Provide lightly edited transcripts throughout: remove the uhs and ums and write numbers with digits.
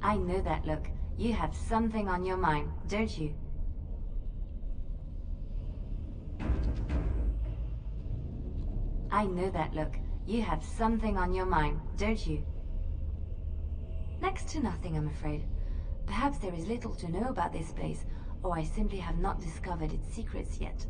I know that look. You have something on your mind, don't you? I know that look. You have something on your mind, don't you? Next to nothing, I'm afraid. Perhaps there is little to know about this place, or I simply have not discovered its secrets yet.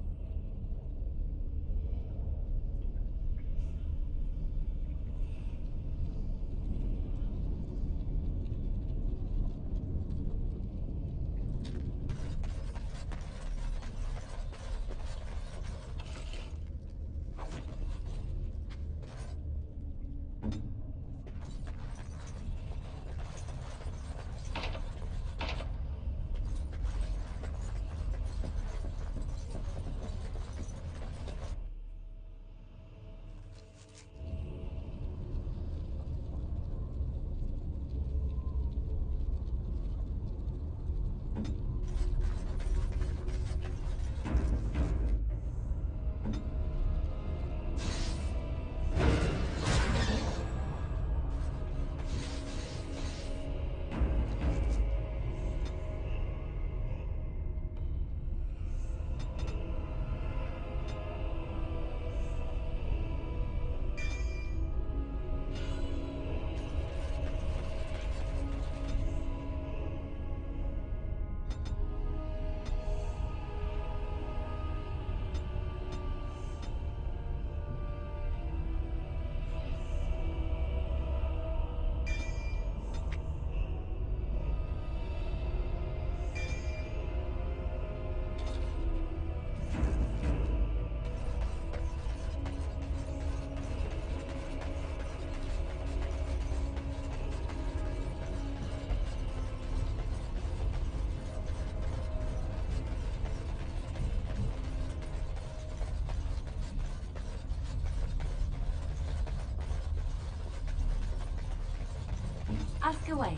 Ask away.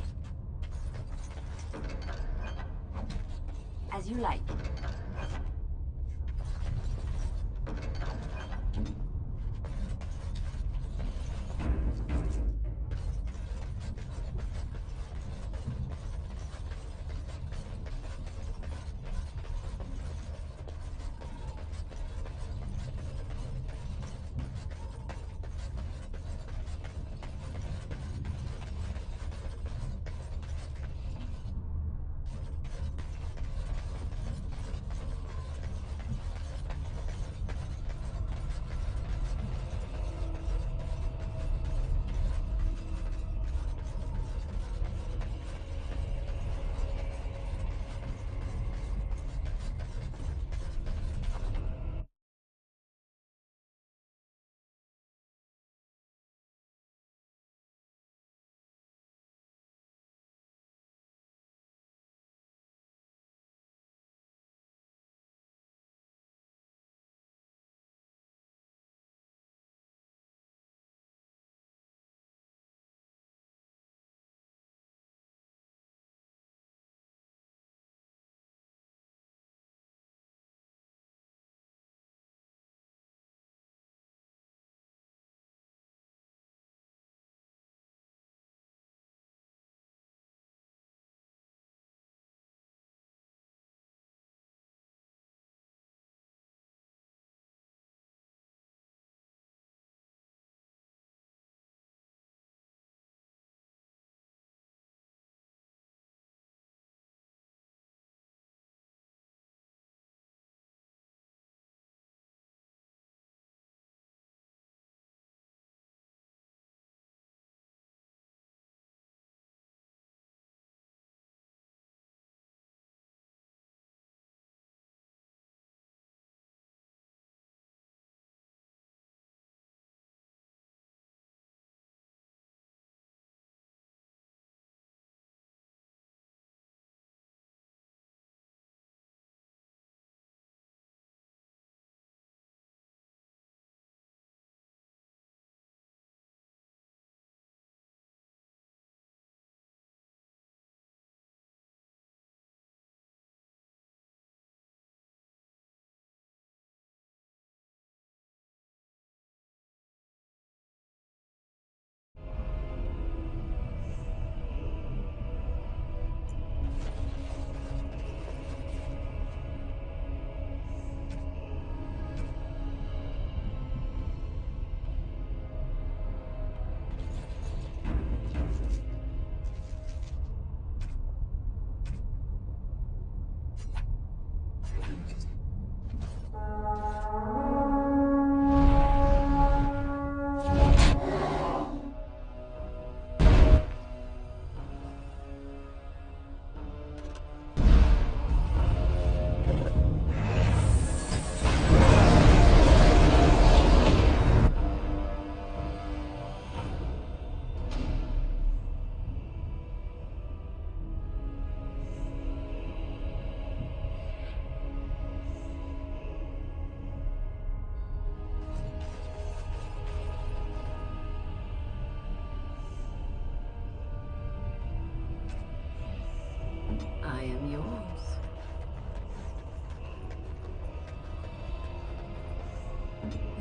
As you like.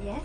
Yes?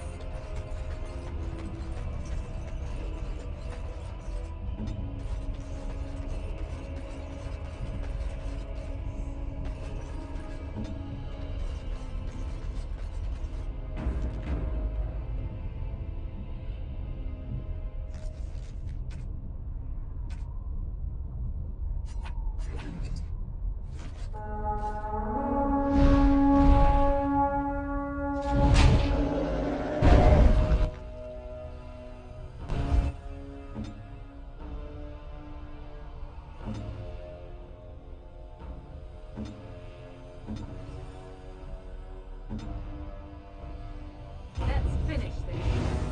Let's finish this.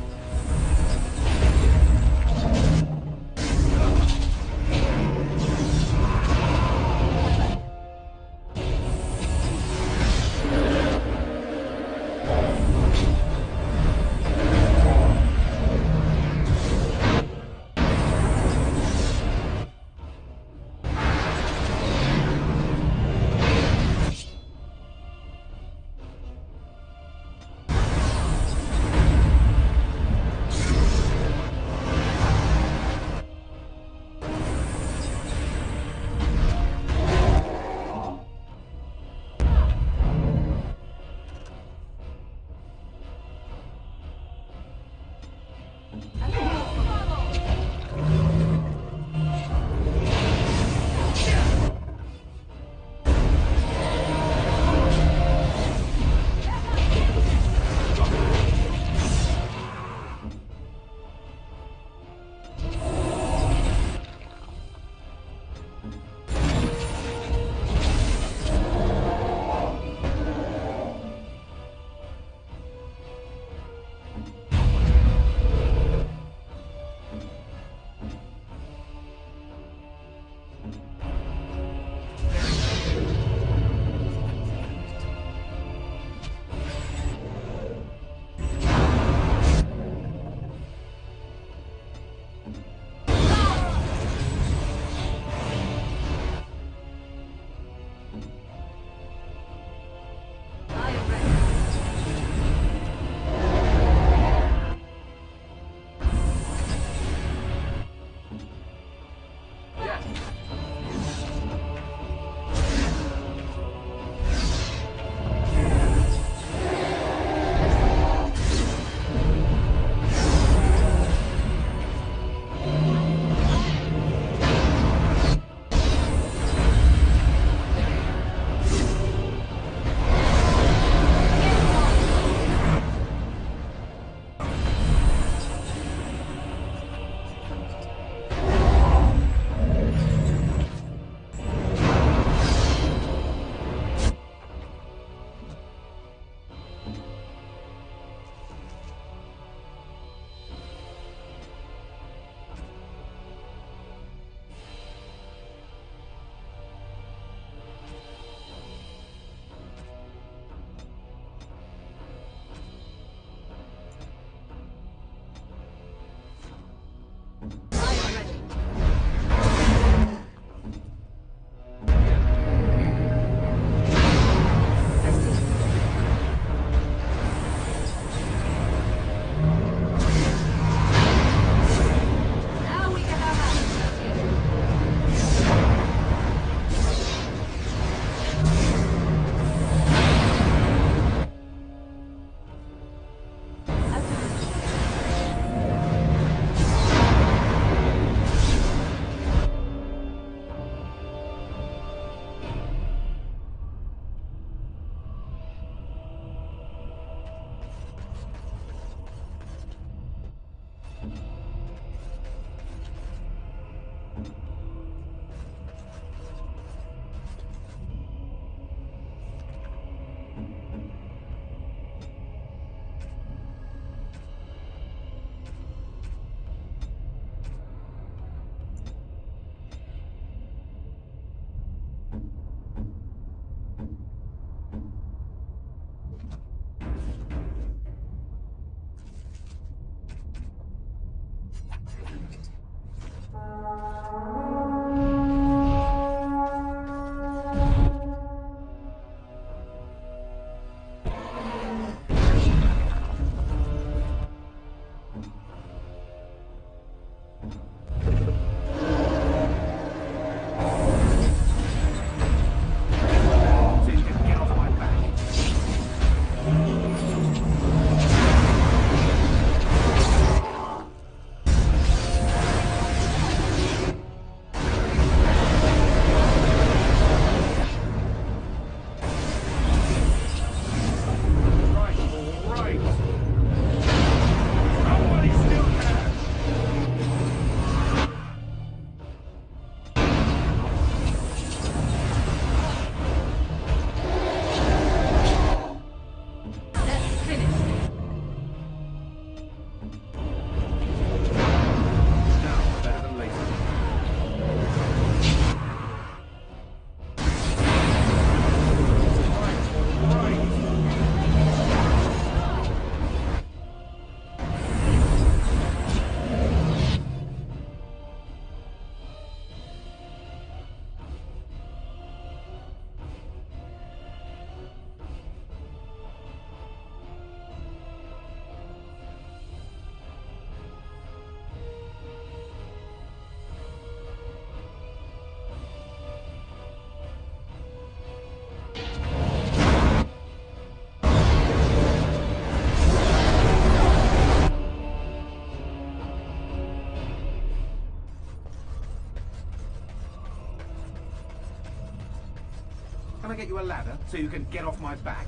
get you a ladder so you can get off my back?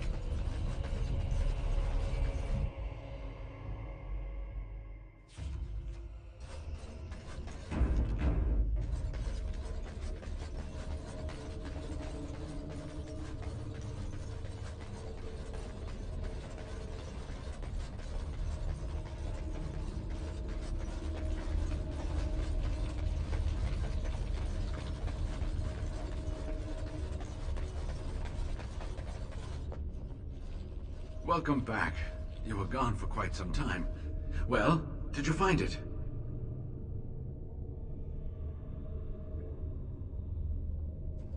Welcome back. You were gone for quite some time. Well, did you find it?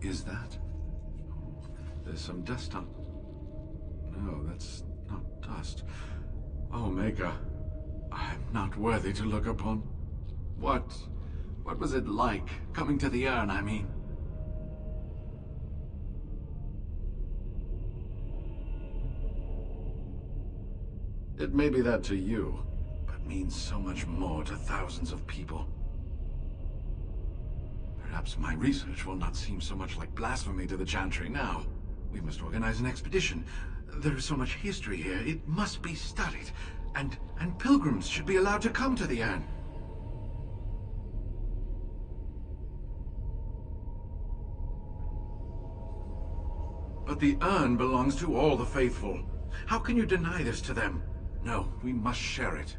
Is that? There's some dust on... No, that's not dust. Omega, I'm not worthy to look upon. What was it like, coming to the urn, I mean? It may be that to you, but means so much more to thousands of people. Perhaps my research will not seem so much like blasphemy to the Chantry now. We must organize an expedition. There is so much history here, it must be studied. And pilgrims should be allowed to come to the urn. But the urn belongs to all the faithful. How can you deny this to them? No, we must share it.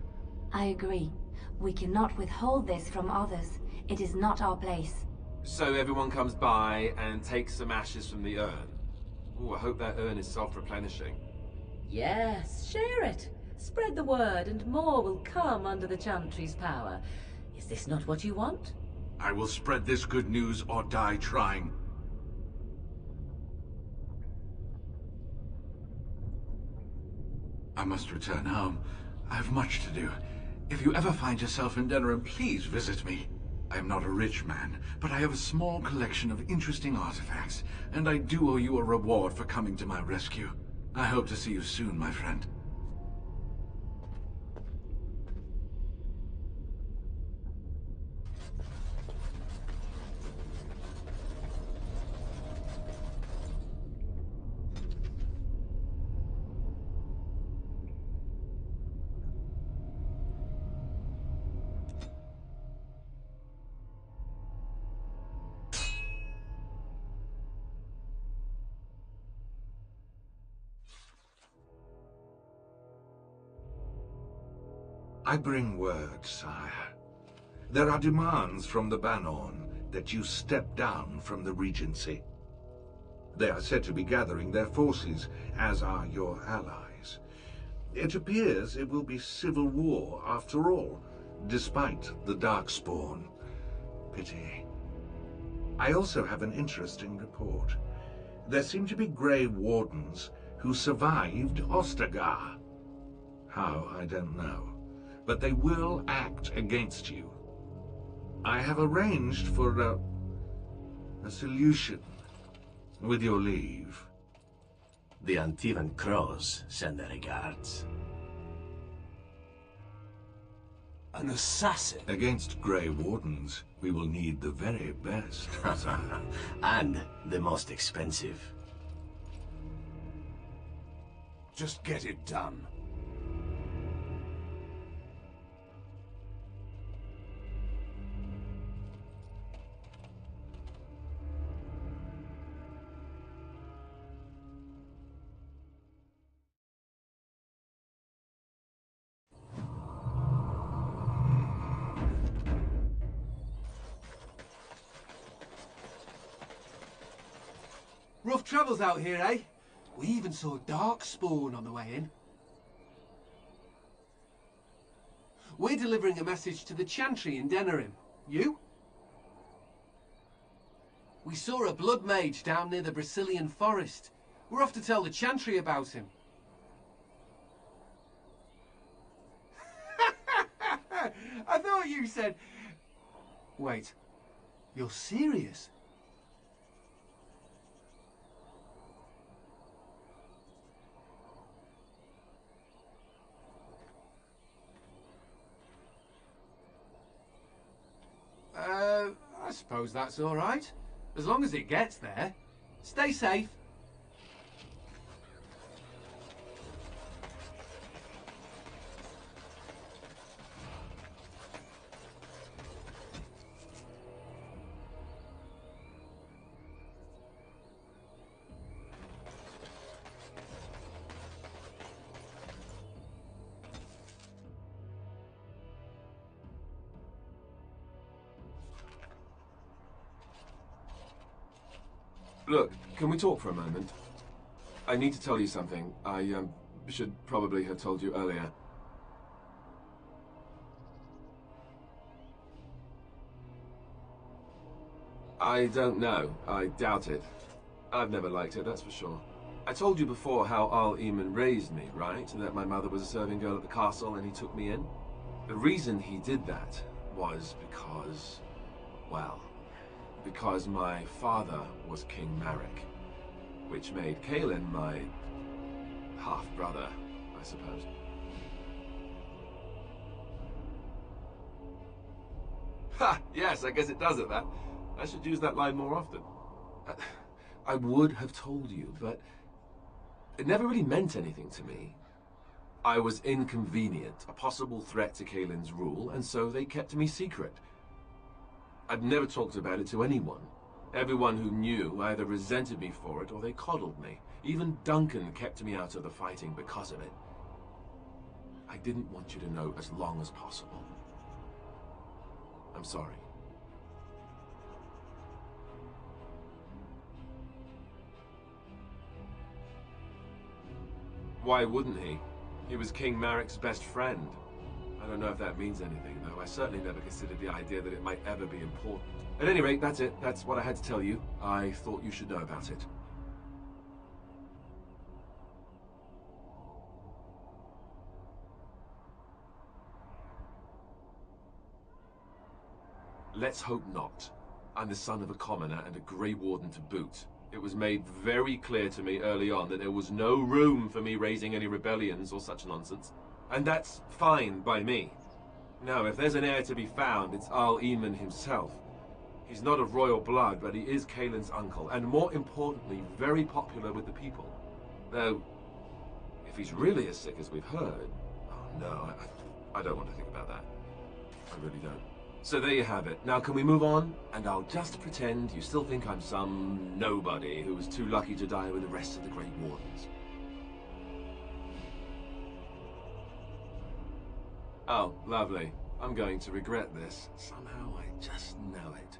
I agree. We cannot withhold this from others. It is not our place. So everyone comes by and takes some ashes from the urn. Ooh, I hope that urn is self-replenishing. Yes, share it. Spread the word and more will come under the Chantry's power. Is this not what you want? I will spread this good news or die trying. I must return home. I have much to do. If you ever find yourself in Denerim, please visit me. I am not a rich man, but I have a small collection of interesting artifacts, and I do owe you a reward for coming to my rescue. I hope to see you soon, my friend. I bring word, sire. There are demands from the Bannorn that you step down from the Regency. They are said to be gathering their forces, as are your allies. It appears it will be civil war after all, despite the Darkspawn. Pity. I also have an interesting report. There seem to be Grey Wardens who survived Ostagar. How, I don't know. But they will act against you. I have arranged for a solution, with your leave. The Antivan Crows send their regards. An assassin? Against Grey Wardens, we will need the very best, sire. And the most expensive. Just get it done. Rough travels out here, eh? We even saw Darkspawn on the way in. We're delivering a message to the Chantry in Denerim. You? We saw a blood mage down near the Brazilian forest. We're off to tell the Chantry about him. I thought you said... Wait, you're serious? I suppose that's all right. As long as it gets there. Stay safe. Look, can we talk for a moment? I need to tell you something. I should probably have told you earlier. I don't know. I doubt it. I've never liked it, that's for sure. I told you before how Al Eamon raised me, right? That my mother was a serving girl at the castle and he took me in. The reason he did that was because, well, because my father was King Marek, which made Cailan my half-brother, I suppose. Ha! Yes, I guess it does at that. I should use that line more often. I would have told you, but it never really meant anything to me. I was inconvenient, a possible threat to Cailan's rule, and so they kept me secret. I've never talked about it to anyone. Everyone who knew either resented me for it or they coddled me. Even Duncan kept me out of the fighting because of it. I didn't want you to know as long as possible. I'm sorry. Why wouldn't he? He was King Marek's best friend. I don't know if that means anything, though. I certainly never considered the idea that it might ever be important. At any rate, that's it. That's what I had to tell you. I thought you should know about it. Let's hope not. I'm the son of a commoner and a Grey Warden to boot. It was made very clear to me early on that there was no room for me raising any rebellions or such nonsense. And that's fine by me. Now, if there's an heir to be found, it's Al Eamon himself. He's not of royal blood, but he is Cailan's uncle, and more importantly, very popular with the people. Though, if he's really as sick as we've heard... Oh no, I don't want to think about that. I really don't. So there you have it. Now can we move on? And I'll just pretend you still think I'm some nobody who was too lucky to die with the rest of the Great Wardens. Oh, lovely. I'm going to regret this. Somehow I just know it.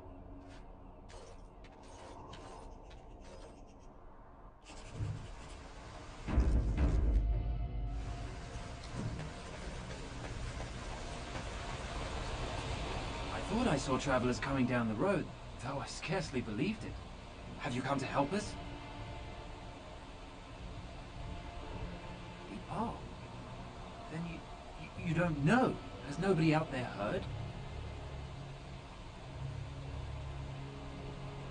I thought I saw travelers coming down the road, though I scarcely believed it. Have you come to help us? Oh. Then you don't know? Has nobody out there heard?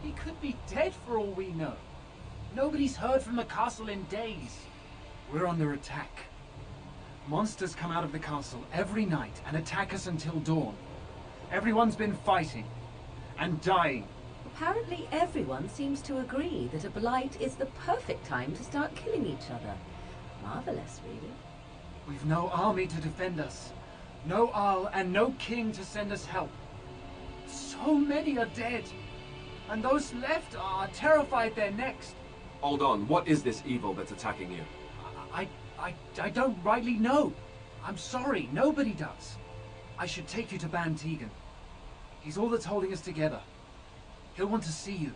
He could be dead for all we know. Nobody's heard from the castle in days. We're under attack. Monsters come out of the castle every night and attack us until dawn. Everyone's been fighting and dying. Apparently everyone seems to agree that a blight is the perfect time to start killing each other. Marvelous, really. We've no army to defend us. No Arl and no king to send us help. So many are dead. And those left are terrified they're next. Hold on, what is this evil that's attacking you? I don't rightly know. I'm sorry, nobody does. I should take you to Ban Tegan. He's all that's holding us together. He'll want to see you.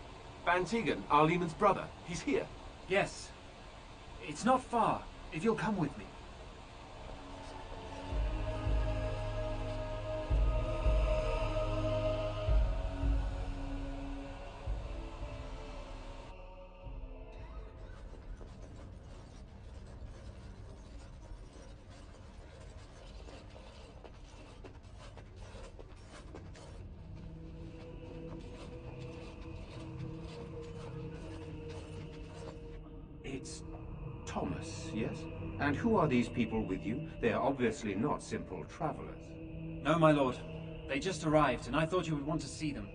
Ban Tegan, Al Eamon's brother. He's here. Yes. It's not far, if you'll come with me. It's Thomas, yes? And who are these people with you? They are obviously not simple travelers. No, my lord. They just arrived, and I thought you would want to see them.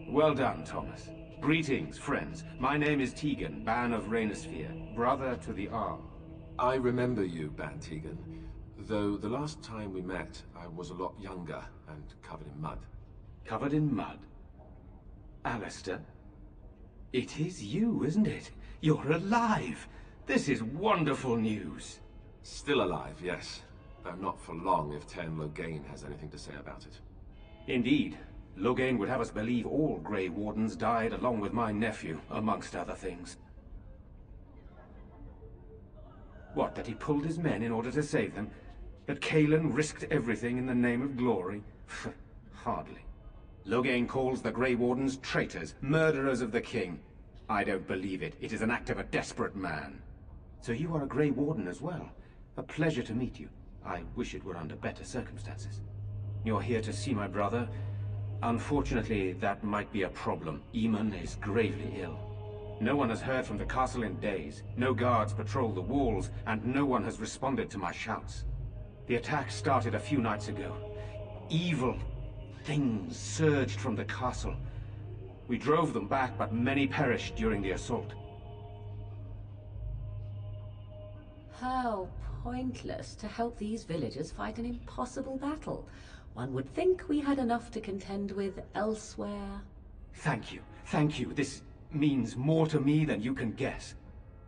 Well done, Thomas. Greetings, friends. My name is Tegan, Ban of Reynisphere, brother to the Arl. I remember you, Ban Tegan. Though the last time we met, I was a lot younger and covered in mud. Covered in mud? Alistair? It is you, isn't it? You're alive! This is wonderful news! Still alive, yes. Though not for long if Teyrn Loghain has anything to say about it. Indeed. Loghain would have us believe all Grey Wardens died along with my nephew, amongst other things. What, that he pulled his men in order to save them? That Cailan risked everything in the name of glory? Hardly. Loghain calls the Grey Wardens traitors, murderers of the king. I don't believe it. It is an act of a desperate man. So you are a Grey Warden as well. A pleasure to meet you. I wish it were under better circumstances. You're here to see my brother? Unfortunately, that might be a problem. Eamon is gravely ill. No one has heard from the castle in days. No guards patrol the walls, and no one has responded to my shouts. The attack started a few nights ago. Evil things surged from the castle. We drove them back, but many perished during the assault. How pointless to help these villagers fight an impossible battle. One would think we had enough to contend with elsewhere. Thank you. Thank you. This means more to me than you can guess.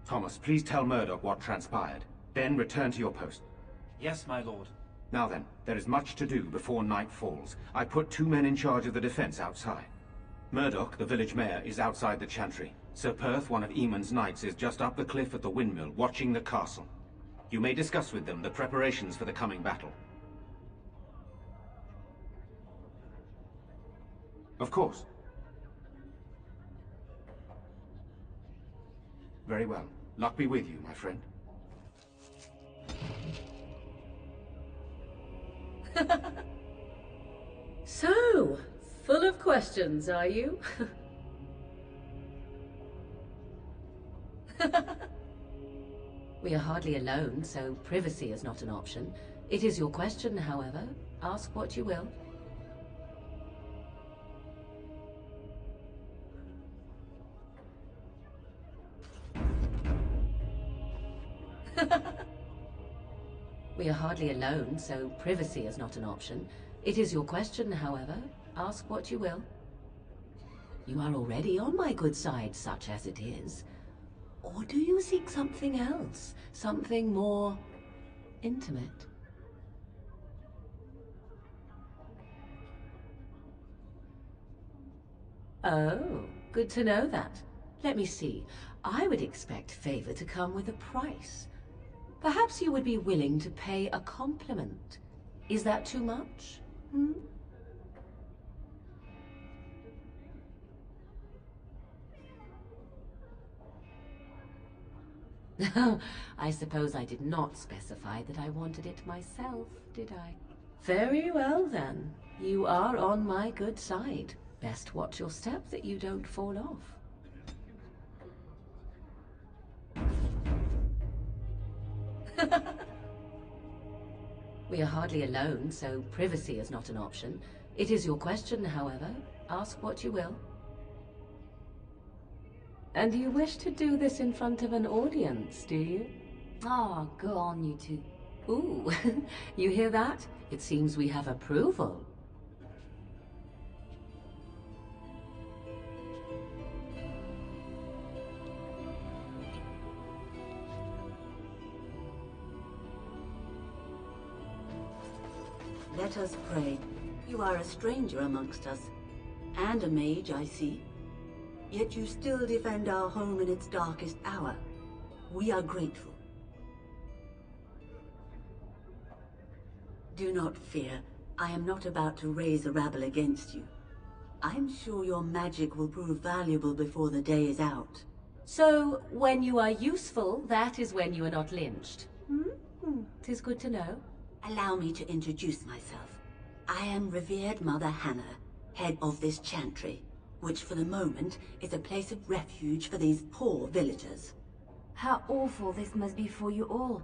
Thomas, please tell Murdoch what transpired. Then return to your post. Yes, my lord. Now then, there is much to do before night falls. I put 2 men in charge of the defense outside. Murdoch, the village mayor, is outside the chantry. Sir Perth, one of Eamon's knights, is just up the cliff at the windmill, watching the castle. You may discuss with them the preparations for the coming battle. Of course. Very well. Luck be with you, my friend. So, full of questions, are you? We are hardly alone, so privacy is not an option. It is your question, however. Ask what you will. We are hardly alone, so privacy is not an option. It is your question, however. Ask what you will. You are already on my good side, such as it is. Or do you seek something else? Something more intimate? Oh, good to know that. Let me see. I would expect favor to come with a price. Perhaps you would be willing to pay a compliment. Is that too much? Hmm? I suppose I did not specify that I wanted it myself, did I? Very well, then. You are on my good side. Best watch your step that you don't fall off. We are hardly alone, so privacy is not an option. It is your question, however. Ask what you will. And you wish to do this in front of an audience, do you? Oh, go on, you two. Ooh, you hear that? It seems we have approval. Let us pray. You are a stranger amongst us, and a mage, I see. Yet you still defend our home in its darkest hour. We are grateful. Do not fear. I am not about to raise a rabble against you. I am sure your magic will prove valuable before the day is out. So, when you are useful, that is when you are not lynched. Tis good to know. Allow me to introduce myself. I am revered Mother Hannah, head of this chantry, which for the moment is a place of refuge for these poor villagers. How awful this must be for you all.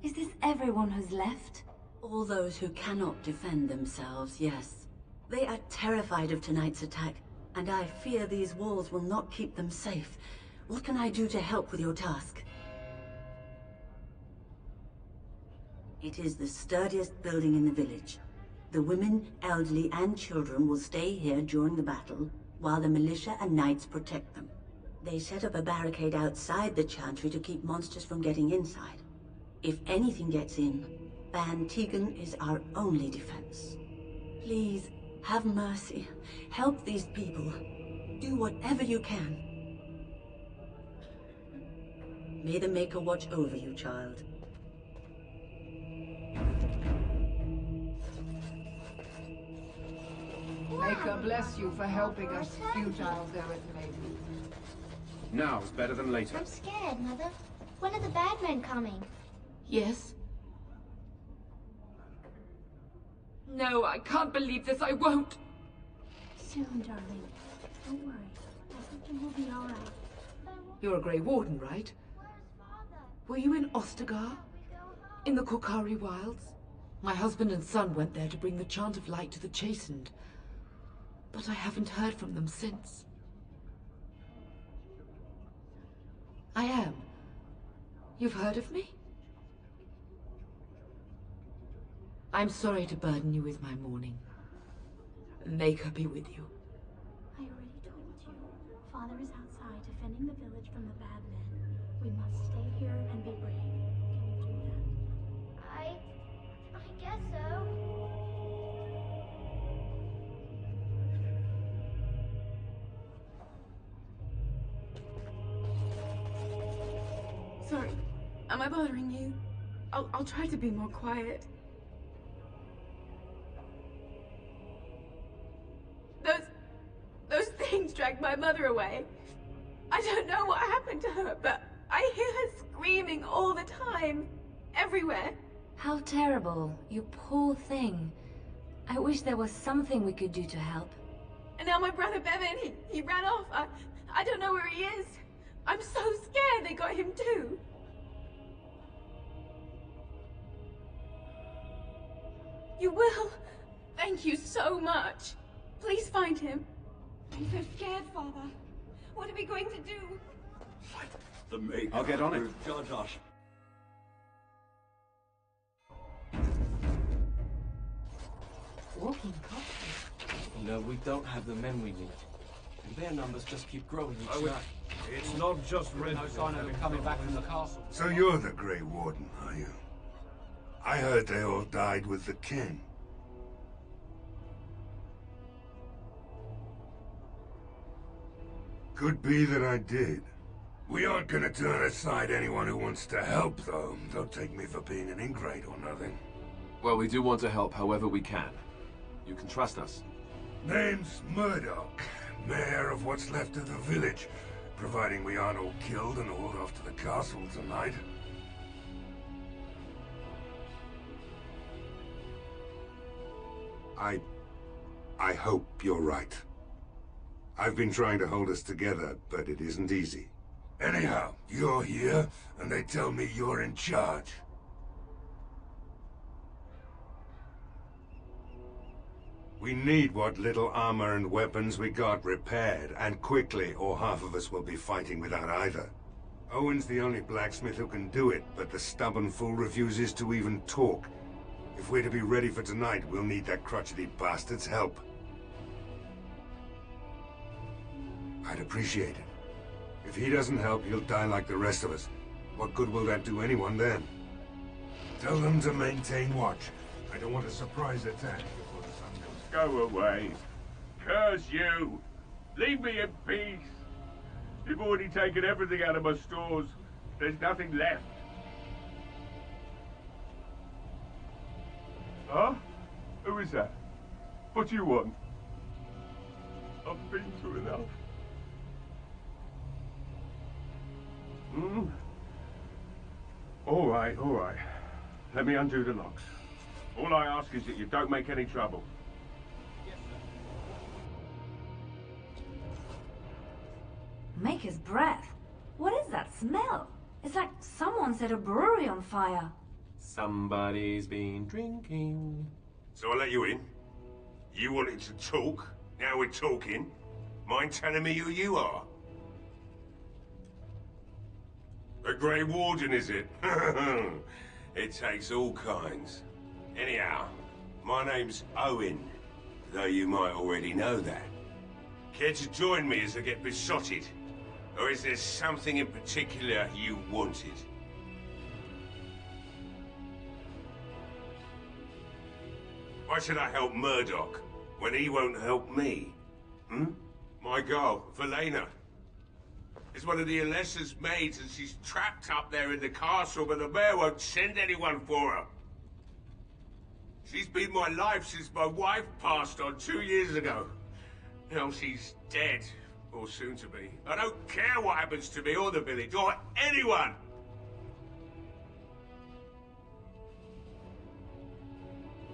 Is this everyone who's left? All those who cannot defend themselves, yes. They are terrified of tonight's attack, and I fear these walls will not keep them safe. What can I do to help with your task? It is the sturdiest building in the village. The women, elderly, and children will stay here during the battle, while the militia and knights protect them. They set up a barricade outside the chantry to keep monsters from getting inside. If anything gets in, Van Tegan is our only defense. Please, Have mercy. Help these people. Do whatever you can. May the Maker watch over you, child. Maker bless you for helping us, futile though it may be. Now's better than later. I'm scared, Mother. When are the bad men coming? Yes? No, I can't believe this. I won't. Soon, darling. Don't worry. Everything will be all right. You're a Grey Warden, right? Were you in Ostagar? In the Korkari Wilds? My husband and son went there to bring the chant of light to the chastened. But I haven't heard from them since. I am. You've heard of me? I'm sorry to burden you with my mourning. Maker be with you. I already told you. Father is outside defending the village from the bad men. We must stay here and be brave. Can you do that? I guess so. Sorry. Am I bothering you? I'll try to be more quiet. Those things dragged my mother away. I don't know what happened to her, but I hear her screaming all the time. Everywhere. How terrible. You poor thing. I wish there was something we could do to help. And now my brother Bevan, he ran off. I don't know where he is. I'm so scared they got him too. You will? Thank you so much. Please find him. I'm so scared, Father. What are we going to do? Fight the Maker. I'll get on it. Judge us. Walking corpses. No, we don't have the men we need. And their numbers just keep growing each night. It's not just Red. No sign of him coming back from the castle. So you're the Grey Warden, are you? I heard they all died with the king. Could be that I did. We aren't gonna turn aside anyone who wants to help, though. Don't take me for being an ingrate or nothing. Well, we do want to help however we can. You can trust us. Name's Murdoch, mayor of what's left of the village, providing we aren't all killed and hauled off to the castle tonight. I hope you're right. I've been trying to hold us together, but it isn't easy. Anyhow, you're here, and they tell me you're in charge. We need what little armor and weapons we got repaired, and quickly, or half of us will be fighting without either. Owen's the only blacksmith who can do it, but the stubborn fool refuses to even talk. If we're to be ready for tonight, we'll need that crotchety bastard's help. I'd appreciate it. If he doesn't help, he'll die like the rest of us. What good will that do anyone then? Tell them to maintain watch. I don't want a surprise attack before the sun goes. Go away. Curse you. Leave me in peace. You've already taken everything out of my stores. There's nothing left. Huh? Who is that? What do you want? I've been through enough. All right, all right. Let me undo the locks. All I ask is that you don't make any trouble. Maker's breath. What is that smell? It's like someone set a brewery on fire. Somebody's been drinking. So I let you in. You wanted to talk. Now we're talking. Mind telling me who you are? The Grey Warden, is it? It takes all kinds. Anyhow, my name's Owen, though you might already know that. Care to join me as I get besotted? Or is there something in particular you wanted? Why should I help Murdoch? when he won't help me? Hmm? My girl, Velena, is one of the Alessa's maids, and she's trapped up there in the castle, but the mayor won't send anyone for her. She's been my life since my wife passed on 2 years ago. Now she's dead, or soon to be. I don't care what happens to me or the village, or anyone!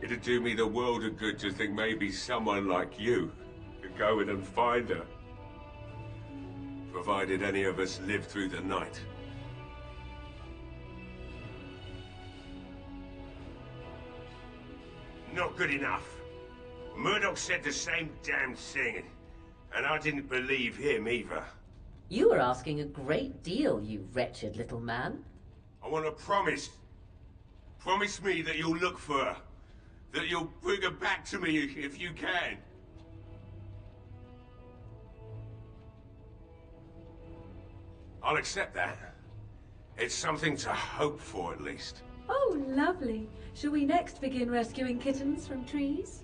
It'd do me the world of good to think maybe someone like you could go in and find her. Provided any of us live through the night. Not good enough. Murdoch said the same damn thing, and I didn't believe him either. You are asking a great deal, you wretched little man. I want a promise. Promise me that you'll look for her. That you'll bring her back to me if you can. I'll accept that. It's something to hope for, at least. Oh, lovely. Shall we next begin rescuing kittens from trees?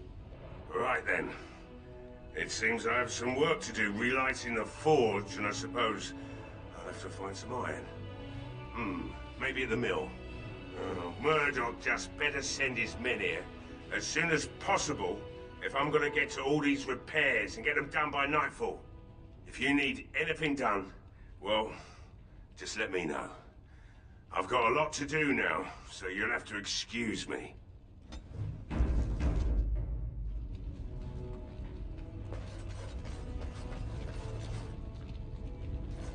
Right then. It seems I have some work to do relighting the forge, and I suppose I'll have to find some iron. Maybe at the mill. Oh, Murdoch just better send his men here as soon as possible if I'm gonna get to all these repairs and get them done by nightfall. If you need anything done, well, just let me know. I've got a lot to do now, so you'll have to excuse me.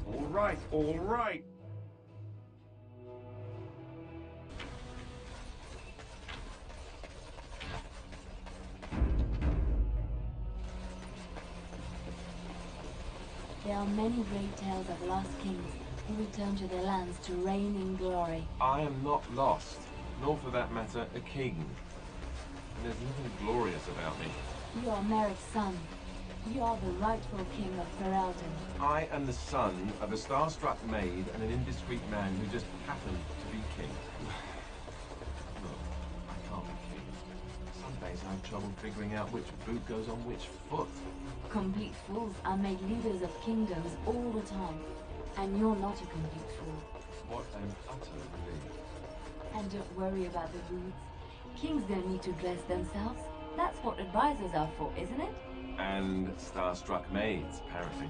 All right, all right. There are many great tales of lost kings who return to their lands to reign in glory. I am not lost, nor for that matter, a king. And there's nothing glorious about me. You are Merrick's son. You are the rightful king of Ferelden. I am the son of a star-struck maid and an indiscreet man who just happened to be king. Look, I can't be king. Some days I have trouble figuring out which boot goes on which foot. Complete fools are made leaders of kingdoms all the time. And you're not a complete fool. What an utter relief. And don't worry about the boots. Kings don't need to dress themselves. That's what advisors are for, isn't it? And star-struck maids, apparently.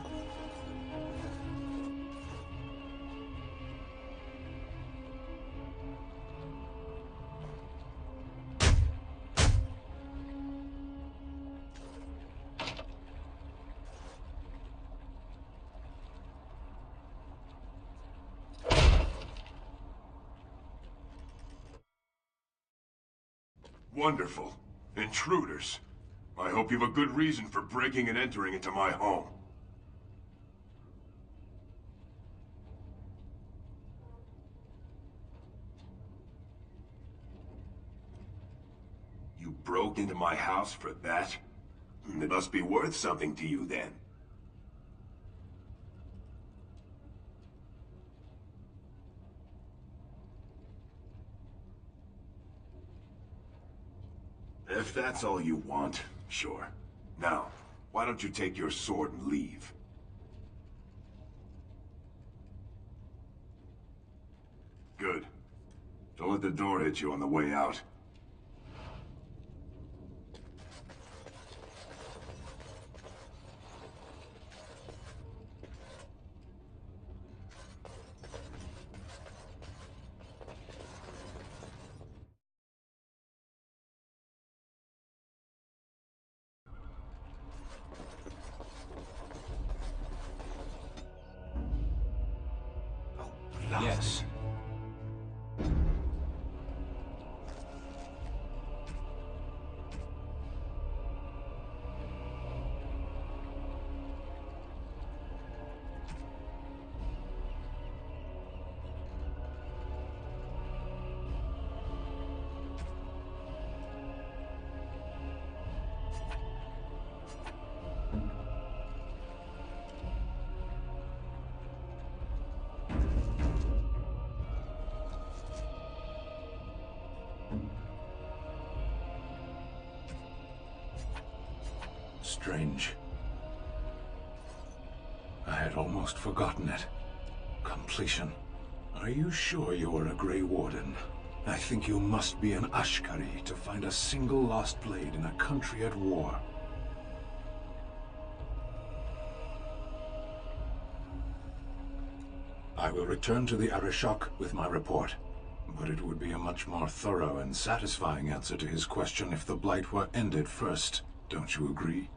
Wonderful. Intruders. I hope you've a good reason for breaking and entering into my home. You broke into my house for that? It must be worth something to you then. If that's all you want, sure. Now, why don't you take your sword and leave? Good. Don't let the door hit you on the way out. Yes. strange. I had almost forgotten it. Completion. Are you sure you are a Grey Warden? I think you must be an Ashkari to find a single lost blade in a country at war. I will return to the Arishok with my report. But it would be a much more thorough and satisfying answer to his question if the Blight were ended first. Don't you agree?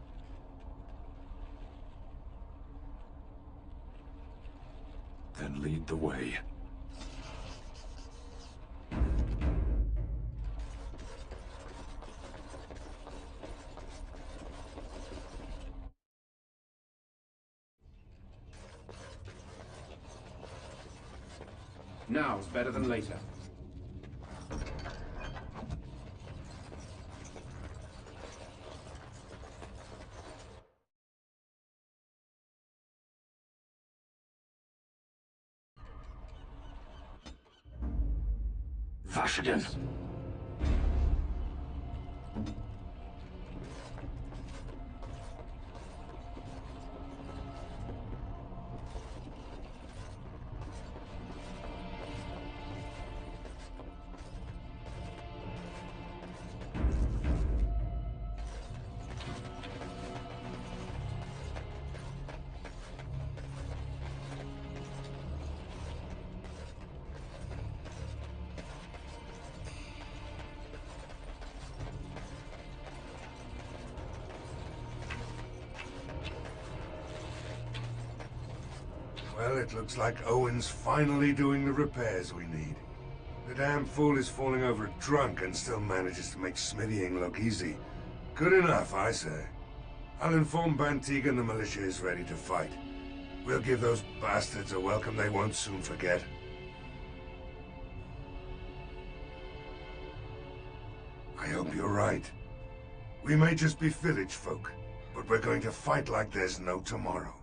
Then lead the way. Now's better than later. Vashigan. Well, it looks like Owen's finally doing the repairs we need. The damn fool is falling over drunk and still manages to make smithying look easy. Good enough, I say. I'll inform Bantegan the militia is ready to fight. We'll give those bastards a welcome they won't soon forget. I hope you're right. We may just be village folk, but we're going to fight like there's no tomorrow.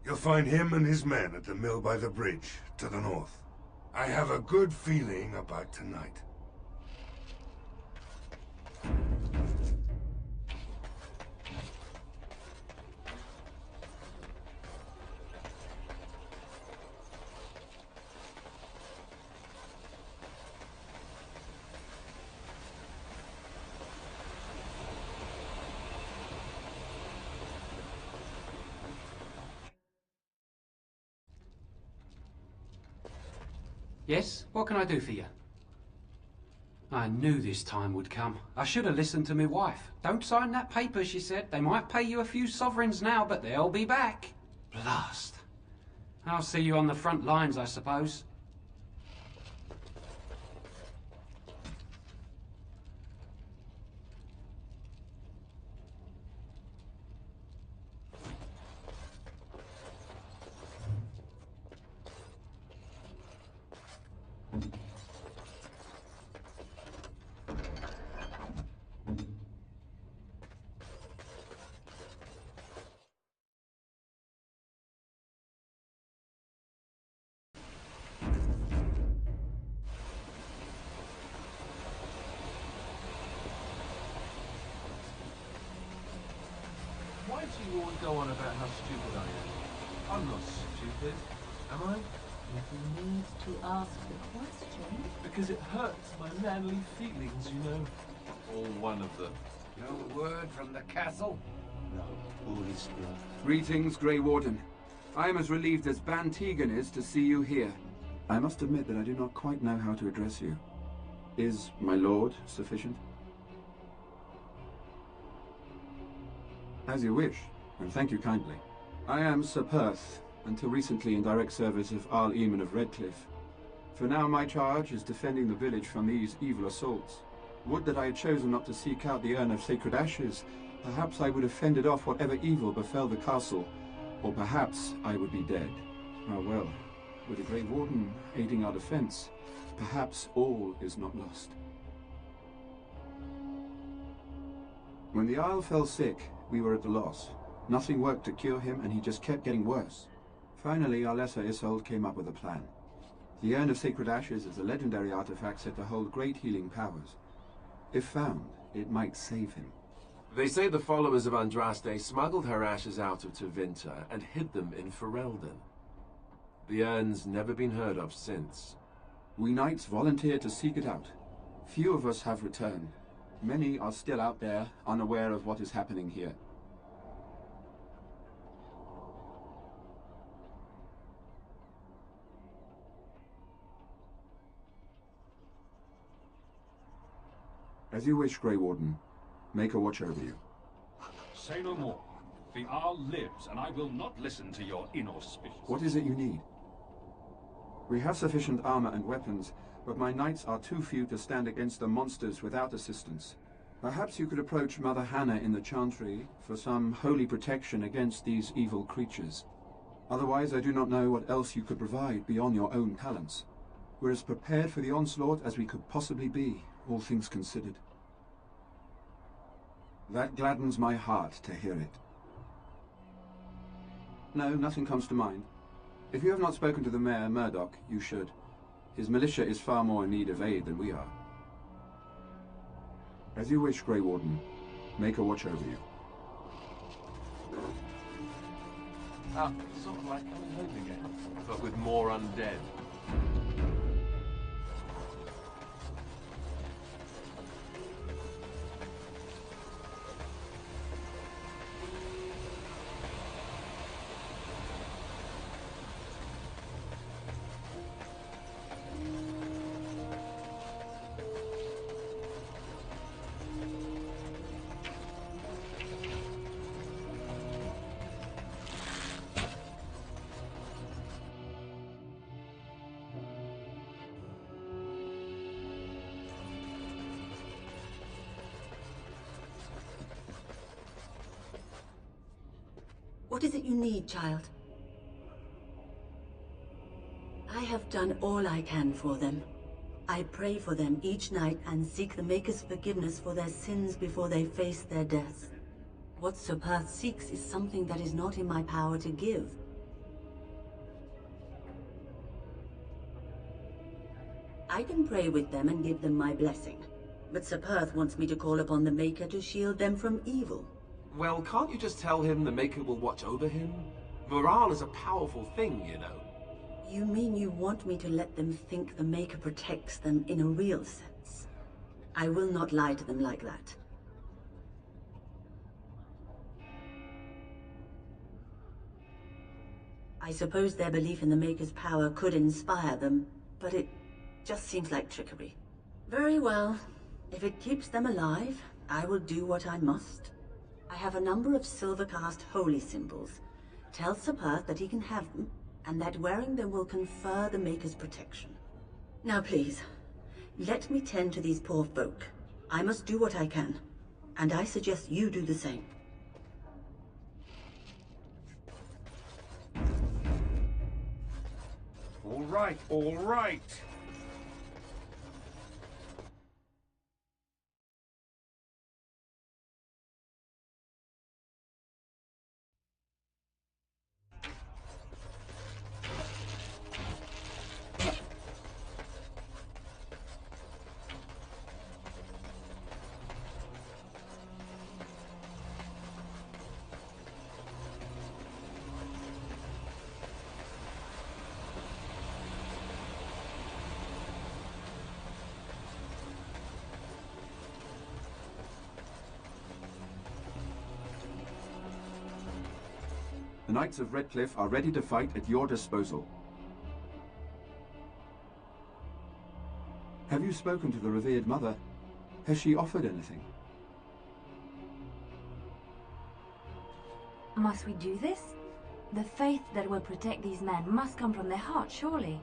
You'll find him and his men at the mill by the bridge, to the north. I have a good feeling about tonight. Yes? What can I do for you? I knew this time would come. I should have listened to my wife. Don't sign that paper, she said. They might pay you a few sovereigns now, but they'll be back. Blast. I'll see you on the front lines, I suppose. Why do you all go on about how stupid I am? I'm not stupid, am I? If you need to ask the question. Because it hurts my manly feelings, you know. Or one of them. No word from the castle? No, all is still. Greetings, Grey Warden. I am as relieved as Bantegan is to see you here. I must admit that I do not quite know how to address you. Is my lord sufficient? As you wish, and thank you kindly. I am Sir Perth, until recently in direct service of Arl Eamon of Redcliffe. For now my charge is defending the village from these evil assaults. Would that I had chosen not to seek out the Urn of Sacred Ashes. Perhaps I would have fended off whatever evil befell the castle, or perhaps I would be dead. Ah well, with the Grey Warden aiding our defense, perhaps all is not lost. When the Isle fell sick, we were at a loss. Nothing worked to cure him, and he just kept getting worse. Finally, our lesser Isolde came up with a plan. The Urn of Sacred Ashes is a legendary artifact said to hold great healing powers. If found, it might save him. They say the followers of Andraste smuggled her ashes out of Tevinter and hid them in Ferelden. The urn's never been heard of since. We knights volunteered to seek it out. Few of us have returned. Many are still out there, unaware of what is happening here. As you wish, Grey Warden. Maker watch over you. Say no more. The Arl lives, and I will not listen to your inauspicious... What is it you need? We have sufficient armor and weapons, but my knights are too few to stand against the monsters without assistance. Perhaps you could approach Mother Hannah in the Chantry for some holy protection against these evil creatures. Otherwise, I do not know what else you could provide beyond your own talents. We're as prepared for the onslaught as we could possibly be, all things considered. That gladdens my heart to hear it. No, nothing comes to mind. If you have not spoken to the Mayor, Murdoch, you should. His militia is far more in need of aid than we are. As you wish, Grey Warden. Maker watch over you. Ah, sort of like coming home again, but with more undead. What is it you need, child? I have done all I can for them. I pray for them each night and seek the Maker's forgiveness for their sins before they face their deaths. What Sir Perth seeks is something that is not in my power to give. I can pray with them and give them my blessing, but Sir Perth wants me to call upon the Maker to shield them from evil. Well, can't you just tell him the Maker will watch over him? Morale is a powerful thing, you know. You mean you want me to let them think the Maker protects them in a real sense? I will not lie to them like that. I suppose their belief in the Maker's power could inspire them, but it just seems like trickery. Very well. If it keeps them alive, I will do what I must. I have a number of silver-cast holy symbols. Tell Sir Perth that he can have them, and that wearing them will confer the Maker's protection. Now please, let me tend to these poor folk. I must do what I can, and I suggest you do the same. All right, all right. The Knights of Redcliffe are ready to fight at your disposal. Have you spoken to the revered mother? Has she offered anything? Must we do this? The faith that will protect these men must come from their heart, surely.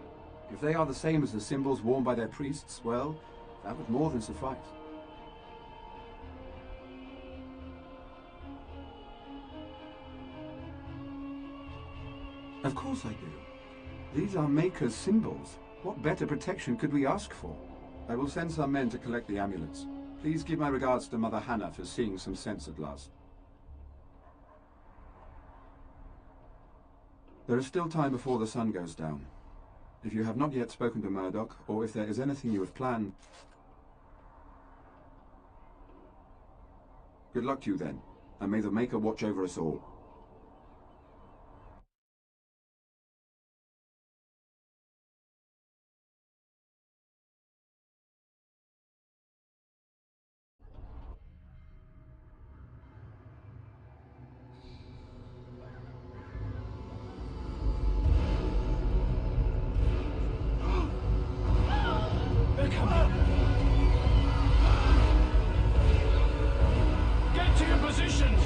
If they are the same as the symbols worn by their priests, well, that would more than suffice. Of course I do. These are Maker's symbols. What better protection could we ask for? I will send some men to collect the amulets. Please give my regards to Mother Hannah for seeing some sense at last. There is still time before the sun goes down. If you have not yet spoken to Murdoch, or if there is anything you have planned... Good luck to you then, and may the Maker watch over us all. They're coming! Get to your positions!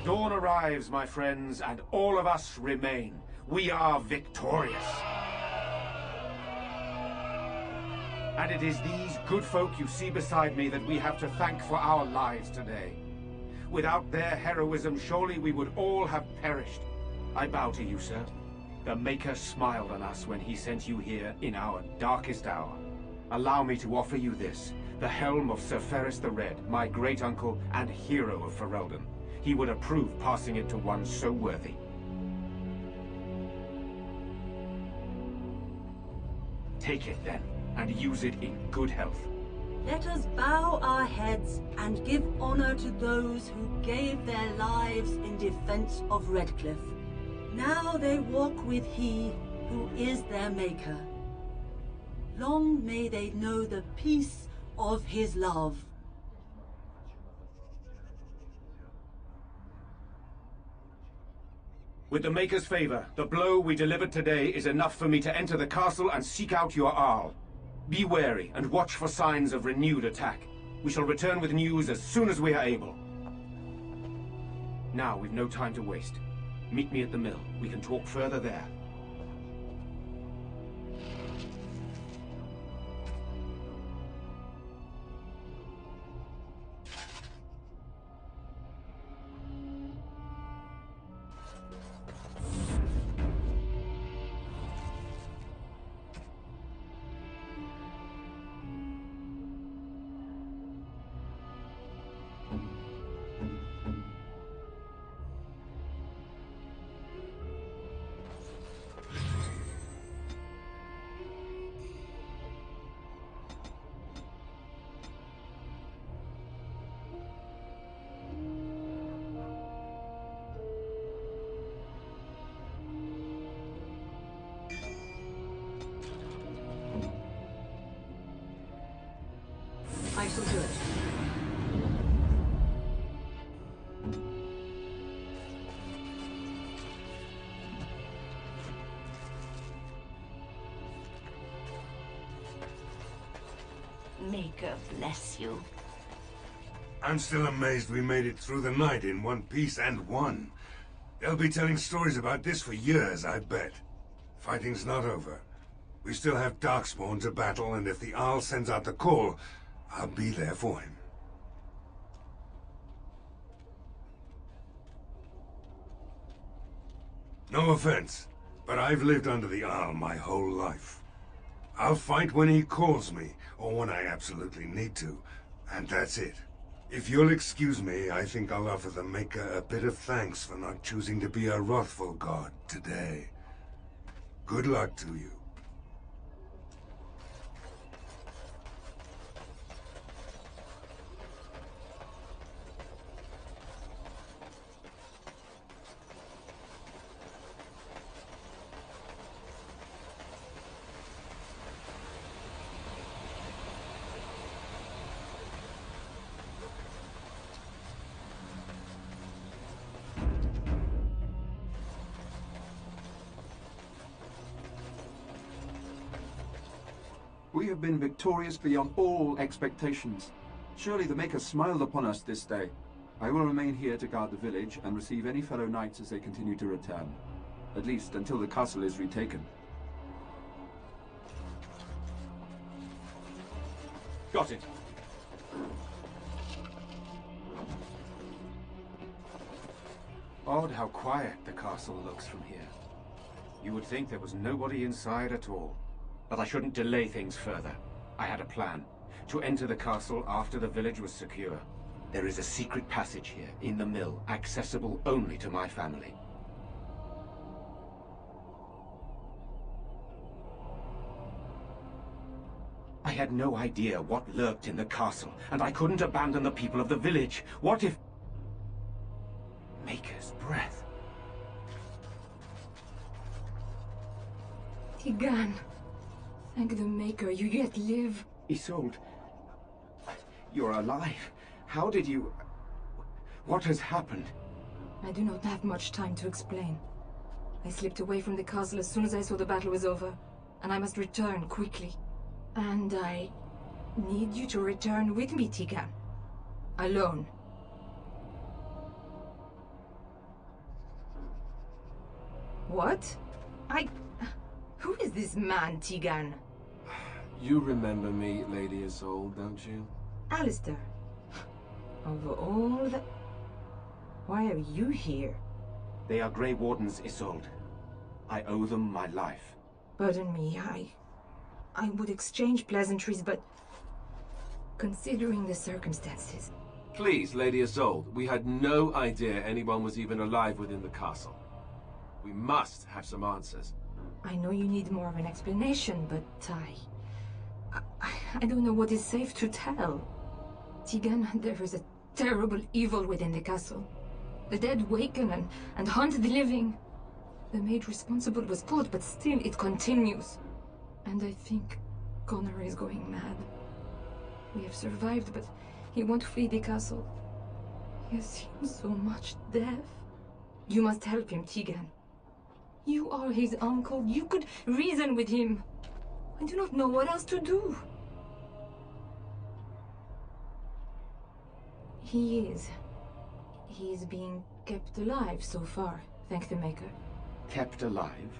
Dawn arrives, my friends, and all of us remain. We are victorious. And it is these good folk you see beside me that we have to thank for our lives today. Without their heroism, surely we would all have perished. I bow to you, sir. The Maker smiled on us when he sent you here in our darkest hour. Allow me to offer you this, the helm of Sir Ferris the Red, my great-uncle and hero of Ferelden. He would approve passing it to one so worthy. Take it then, and use it in good health. Let us bow our heads and give honor to those who gave their lives in defense of Redcliffe. Now they walk with he who is their maker. Long may they know the peace of his love. With the Maker's favor, the blow we delivered today is enough for me to enter the castle and seek out your Arl. Be wary and watch for signs of renewed attack. We shall return with news as soon as we are able. Now we've no time to waste. Meet me at the mill. We can talk further there. I shall do it. Maker bless you. I'm still amazed we made it through the night in one piece and won. They'll be telling stories about this for years, I bet. Fighting's not over. We still have Darkspawn to battle, and if the Arl sends out the call, I'll be there for him. No offense, but I've lived under the Arl my whole life. I'll fight when he calls me, or when I absolutely need to, and that's it. If you'll excuse me, I think I'll offer the Maker a bit of thanks for not choosing to be a wrathful god today. Good luck to you. We have been victorious beyond all expectations. Surely the Maker smiled upon us this day. I will remain here to guard the village and receive any fellow knights as they continue to return. At least until the castle is retaken. Got it. Odd how quiet the castle looks from here. You would think there was nobody inside at all. But I shouldn't delay things further. I had a plan. To enter the castle after the village was secure. There is a secret passage here, in the mill, accessible only to my family. I had no idea what lurked in the castle, and I couldn't abandon the people of the village. What if... Maker's breath. Tigan, thank the Maker you yet live. Isolde, you're alive. How did you... What has happened? I do not have much time to explain. I slipped away from the castle as soon as I saw the battle was over, and I must return quickly. And I need you to return with me, Tigan. Alone. What? Who is this man, Tigan? You remember me, Lady Isolde, don't you? Alistair. Of all the... Why are you here? They are Grey Wardens, Isolde. I owe them my life. Pardon me, I would exchange pleasantries, but... Considering the circumstances... Please, Lady Isolde, we had no idea anyone was even alive within the castle. We must have some answers. I know you need more of an explanation, but I don't know what is safe to tell. Tigan, there is a terrible evil within the castle. The dead waken and haunt the living. The maid responsible was caught, but still it continues. And I think Connor is going mad. We have survived, but he won't flee the castle. He has seen so much death. You must help him, Tigan. You are his uncle. You could reason with him. I do not know what else to do. He is being kept alive so far, thank the Maker. Kept alive?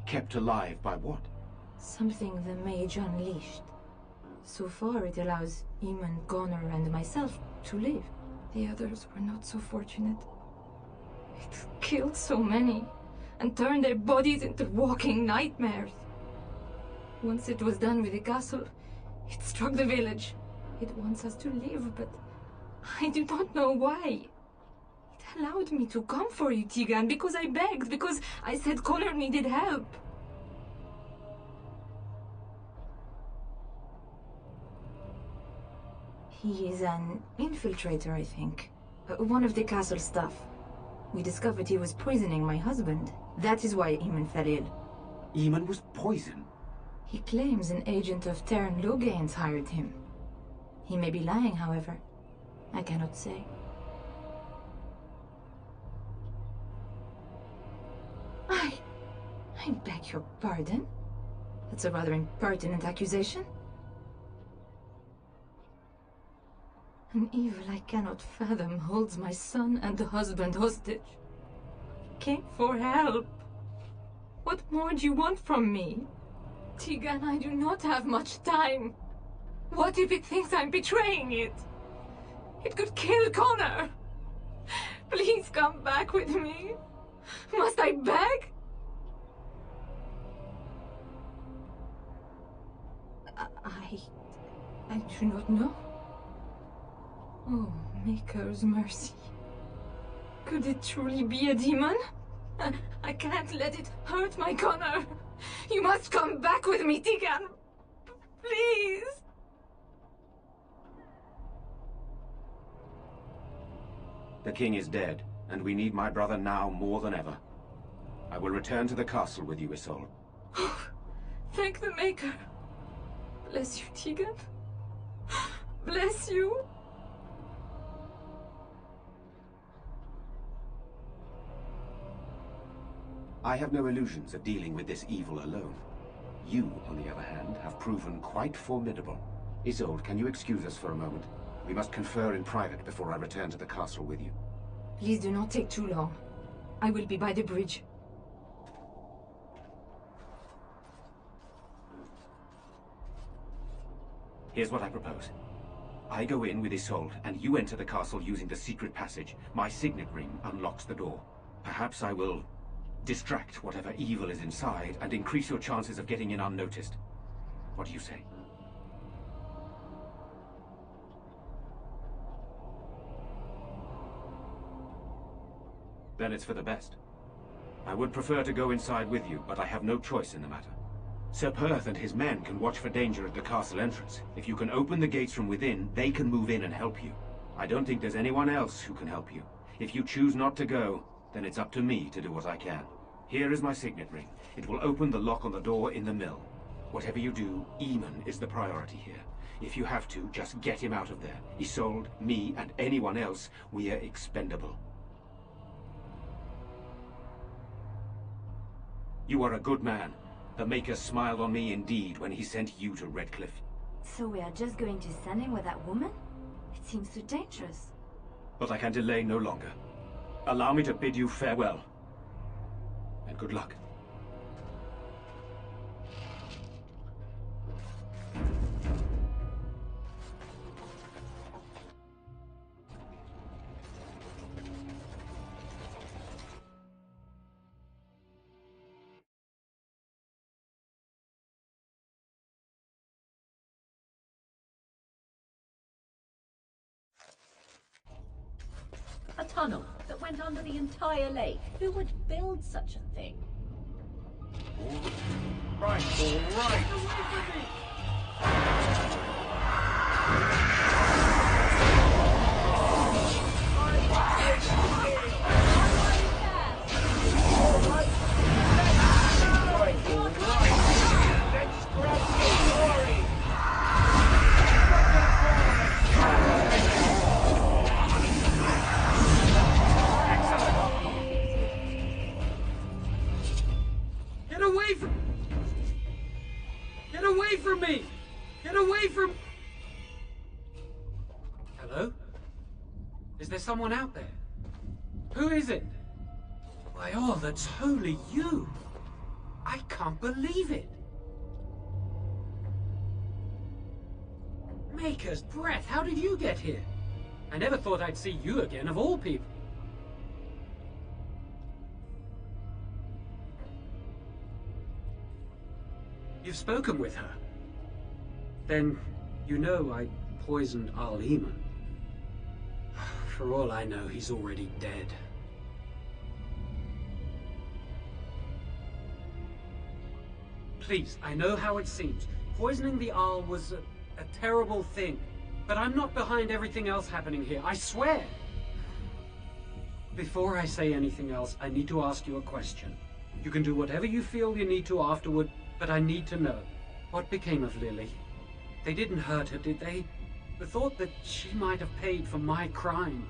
Kept alive by what? Something the mage unleashed. So far it allows Eamon, Connor and myself to live. The others were not so fortunate. It killed so many, and turned their bodies into walking nightmares. Once it was done with the castle, it struck the village. It wants us to live, but I do not know why. It allowed me to come for you, Tigan, because I begged, because I said Connor needed help. He is an infiltrator, I think. One of the castle staff. We discovered he was poisoning my husband. That is why Eamon fell ill. Eamon was poisoned? He claims an agent of Teyrn Logain's hired him. He may be lying, however. I cannot say. I beg your pardon? That's a rather impertinent accusation. An evil I cannot fathom holds my son and the husband hostage. I came for help. What more do you want from me? Tigan, I do not have much time. What if it thinks I'm betraying it? It could kill Connor. Please come back with me. Must I beg? I do not know. Oh, Maker's mercy. Could it truly be a demon? I can't let it hurt my Connor. You must come back with me, Tigan. Please. The king is dead, and we need my brother now more than ever. I will return to the castle with you, Isolde. Thank the Maker. Bless you, Tigan. Bless you. I have no illusions of dealing with this evil alone. You, on the other hand, have proven quite formidable. Isolde, can you excuse us for a moment? We must confer in private before I return to the castle with you. Please do not take too long. I will be by the bridge. Here's what I propose. I go in with Isolde, and you enter the castle using the secret passage. My signet ring unlocks the door. Perhaps I will distract whatever evil is inside and increase your chances of getting in unnoticed. What do you say? Then it's for the best. I would prefer to go inside with you, but I have no choice in the matter. Sir Perth and his men can watch for danger at the castle entrance. If you can open the gates from within, they can move in and help you. I don't think there's anyone else who can help you. If you choose not to go, then it's up to me to do what I can. Here is my signet ring. It will open the lock on the door in the mill. Whatever you do, Eamon is the priority here. If you have to, just get him out of there. Isolde, me, and anyone else, we are expendable. You are a good man. The Maker smiled on me indeed when he sent you to Redcliffe. So we are just going to send him with that woman? It seems so dangerous. But I can delay no longer. Allow me to bid you farewell. And good luck. A tunnel that went under the entire lake. Who would build such a thing? Right, all right. Away from me! Let's grab the glory! Get away from me! Get away from... Hello? Is there someone out there? Who is it? By all that's holy, you! I can't believe it! Maker's breath, how did you get here? I never thought I'd see you again, of all people. You've spoken with her. Then, you know I poisoned Arl Eamon. For all I know, he's already dead. Please, I know how it seems. Poisoning the Arl was a terrible thing. But I'm not behind everything else happening here, I swear! Before I say anything else, I need to ask you a question. You can do whatever you feel you need to afterward, but I need to know. What became of Lily? They didn't hurt her, did they? The thought that she might have paid for my crime.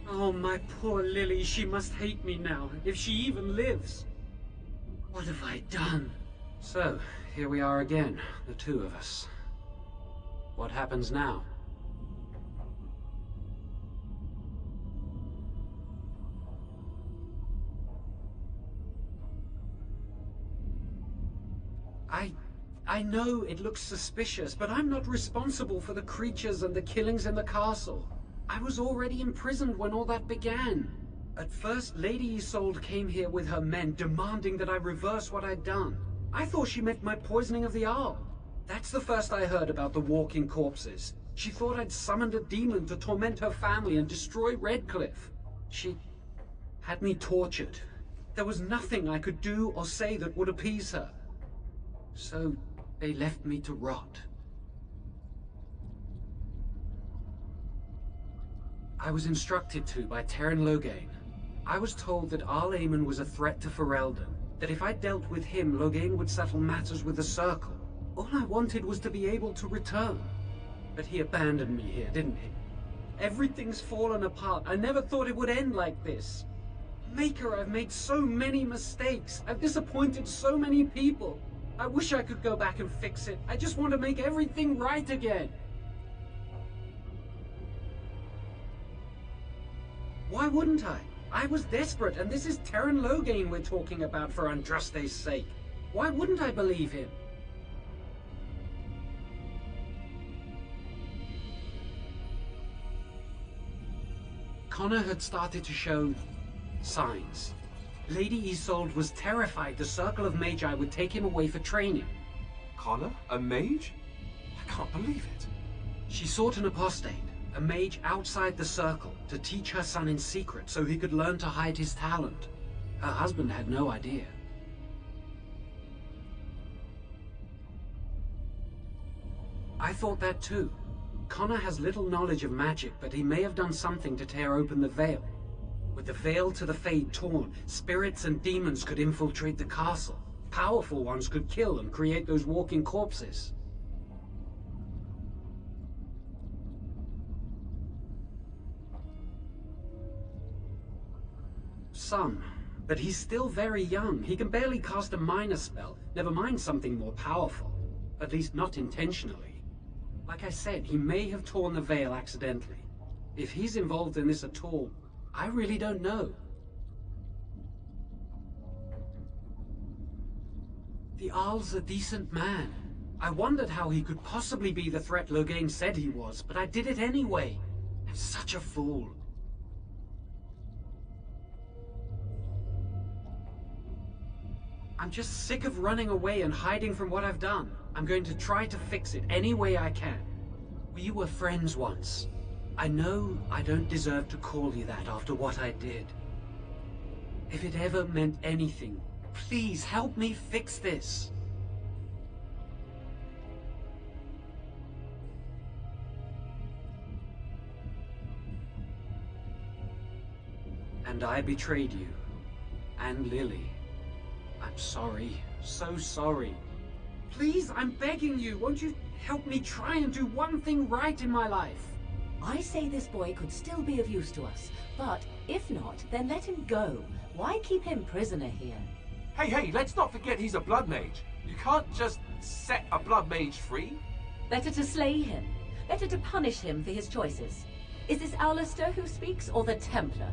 Oh, my poor Lily, she must hate me now, if she even lives. What have I done? So, here we are again, the two of us. What happens now? I know it looks suspicious, but I'm not responsible for the creatures and the killings in the castle. I was already imprisoned when all that began. At first, Lady Isolde came here with her men, demanding that I reverse what I'd done. I thought she meant my poisoning of the Arl. That's the first I heard about the walking corpses. She thought I'd summoned a demon to torment her family and destroy Redcliffe. She had me tortured. There was nothing I could do or say that would appease her. So, they left me to rot. I was instructed to by Teyrn Loghain. I was told that Arl Eamon was a threat to Ferelden, that if I dealt with him, Loghain would settle matters with the Circle. All I wanted was to be able to return. But he abandoned me here, didn't he? Everything's fallen apart. I never thought it would end like this. Maker, I've made so many mistakes. I've disappointed so many people. I wish I could go back and fix it. I just want to make everything right again. Why wouldn't I? I was desperate, and this is Teyrn Loghain we're talking about for Andraste's sake. Why wouldn't I believe him? Connor had started to show signs. Lady Isolde was terrified the Circle of Magi would take him away for training. Connor? A mage? I can't believe it. She sought an apostate, a mage outside the Circle, to teach her son in secret so he could learn to hide his talent. Her husband had no idea. I thought that too. Connor has little knowledge of magic, but he may have done something to tear open the veil. With the veil to the Fade torn, spirits and demons could infiltrate the castle. Powerful ones could kill and create those walking corpses. Some, but he's still very young. He can barely cast a minor spell, never mind something more powerful. At least not intentionally. Like I said, he may have torn the veil accidentally. If he's involved in this at all, I really don't know. The Arl's a decent man. I wondered how he could possibly be the threat Loghain said he was, but I did it anyway. I'm such a fool. I'm just sick of running away and hiding from what I've done. I'm going to try to fix it any way I can. We were friends once. I know I don't deserve to call you that after what I did. If it ever meant anything, please help me fix this. And I betrayed you. And Lily. I'm sorry. So sorry. Please, I'm begging you, won't you help me try and do one thing right in my life? I say this boy could still be of use to us, but if not, then let him go. Why keep him prisoner here? Hey, let's not forget he's a blood mage. You can't just set a blood mage free. Better to slay him. Better to punish him for his choices. Is this Alistair who speaks, or the Templar?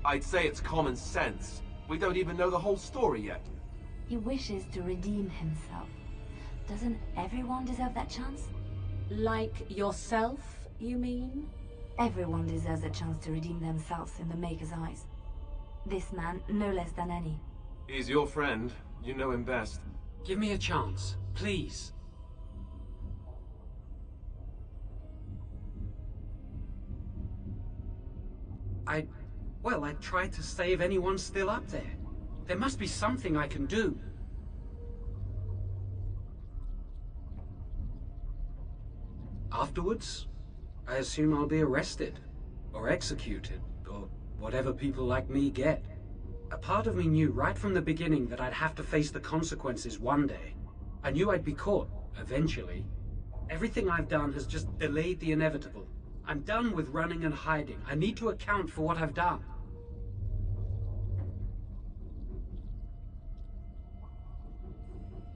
I'd say it's common sense. We don't even know the whole story yet. He wishes to redeem himself. Doesn't everyone deserve that chance? Like yourself, you mean? Everyone deserves a chance to redeem themselves in the Maker's eyes. This man, no less than any. He's your friend. You know him best. Give me a chance, please. I tried to save anyone still up there. There must be something I can do. Afterwards, I assume I'll be arrested, or executed, or whatever people like me get. A part of me knew right from the beginning that I'd have to face the consequences one day. I knew I'd be caught, eventually. Everything I've done has just delayed the inevitable. I'm done with running and hiding. I need to account for what I've done.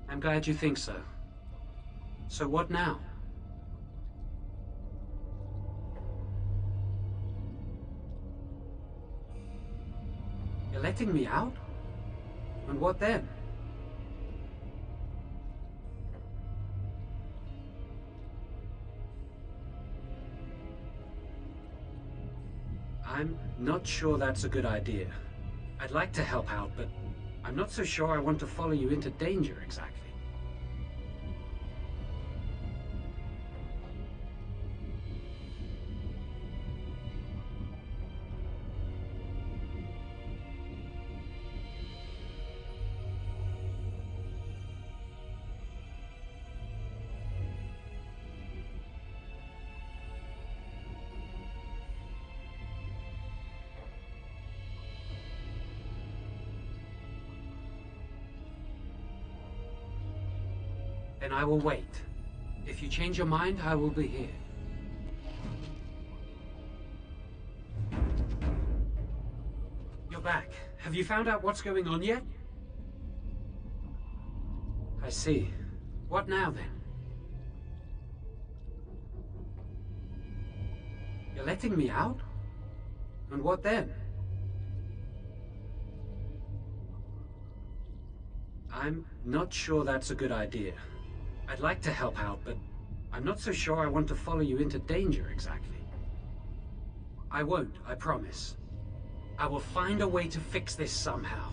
I'm glad you think so. So what now? You're letting me out? And what then? I'm not sure that's a good idea. I'd like to help out, but I'm not so sure I want to follow you into danger exactly. Then I will wait. If you change your mind, I will be here. You're back. Have you found out what's going on yet? I see. What now, then? You're letting me out? And what then? I'm not sure that's a good idea. I'd like to help out, but I'm not so sure I want to follow you into danger exactly. I won't, I promise. I will find a way to fix this somehow.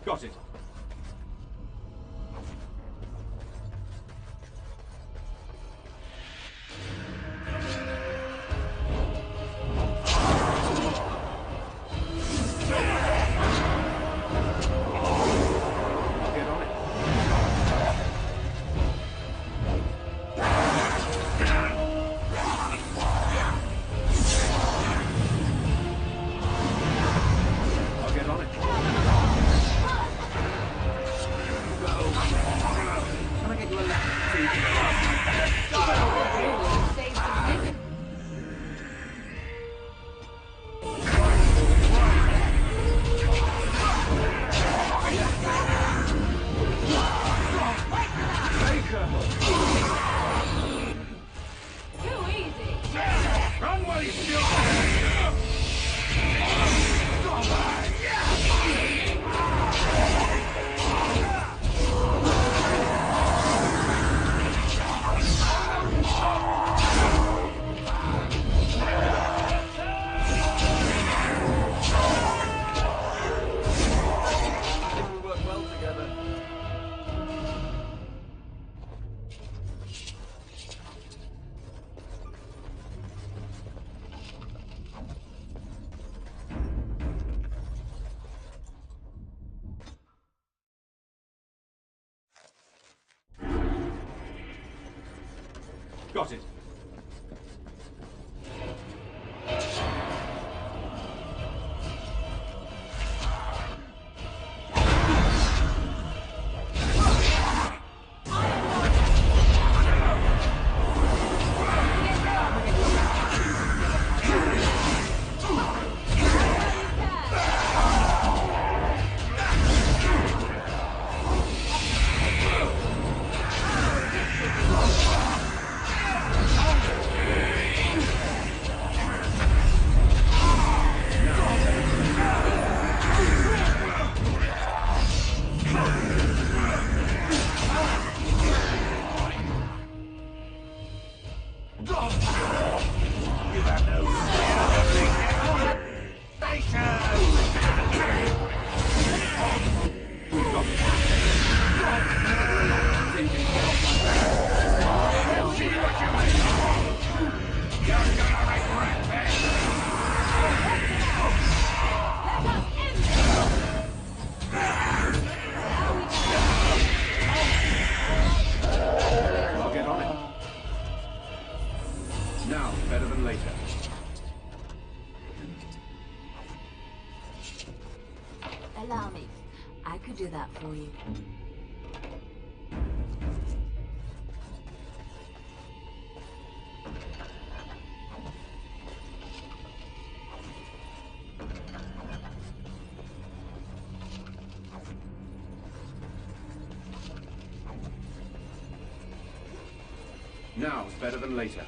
Got it. Got it. Allow me. I could do that for you. Now is better than later.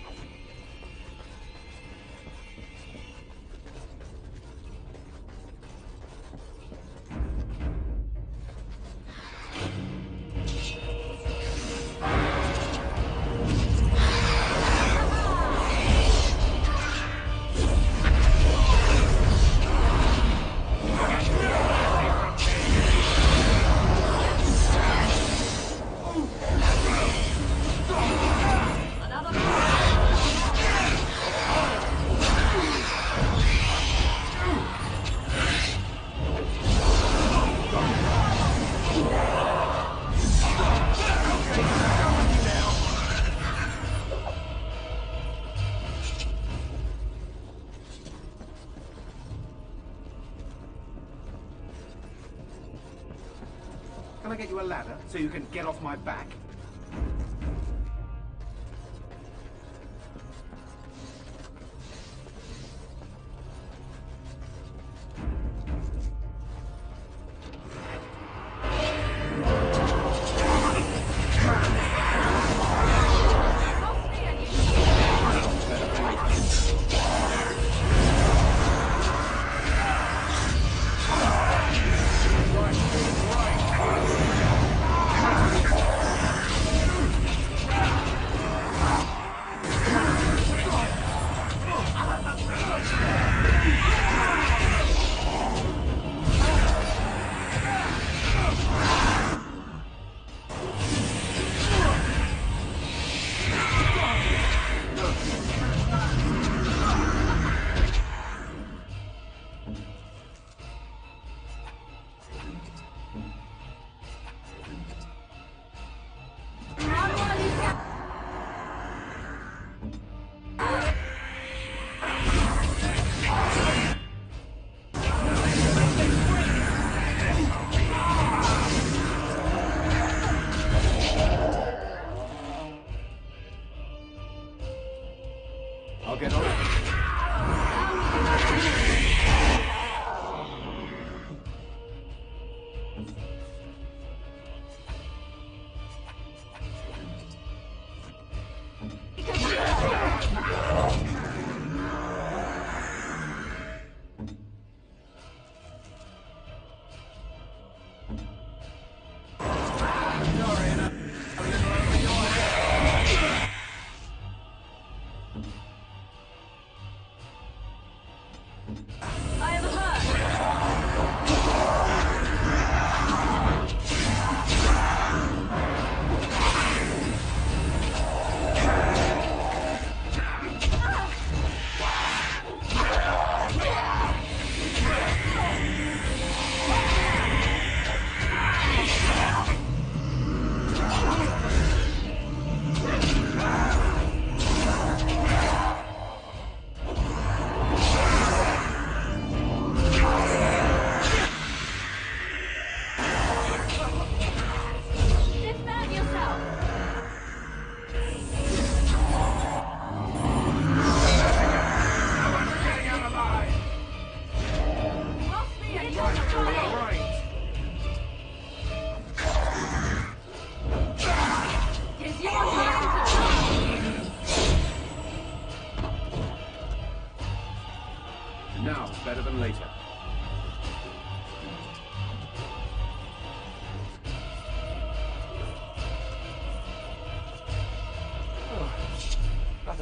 Can I get you a ladder so you can get off my back?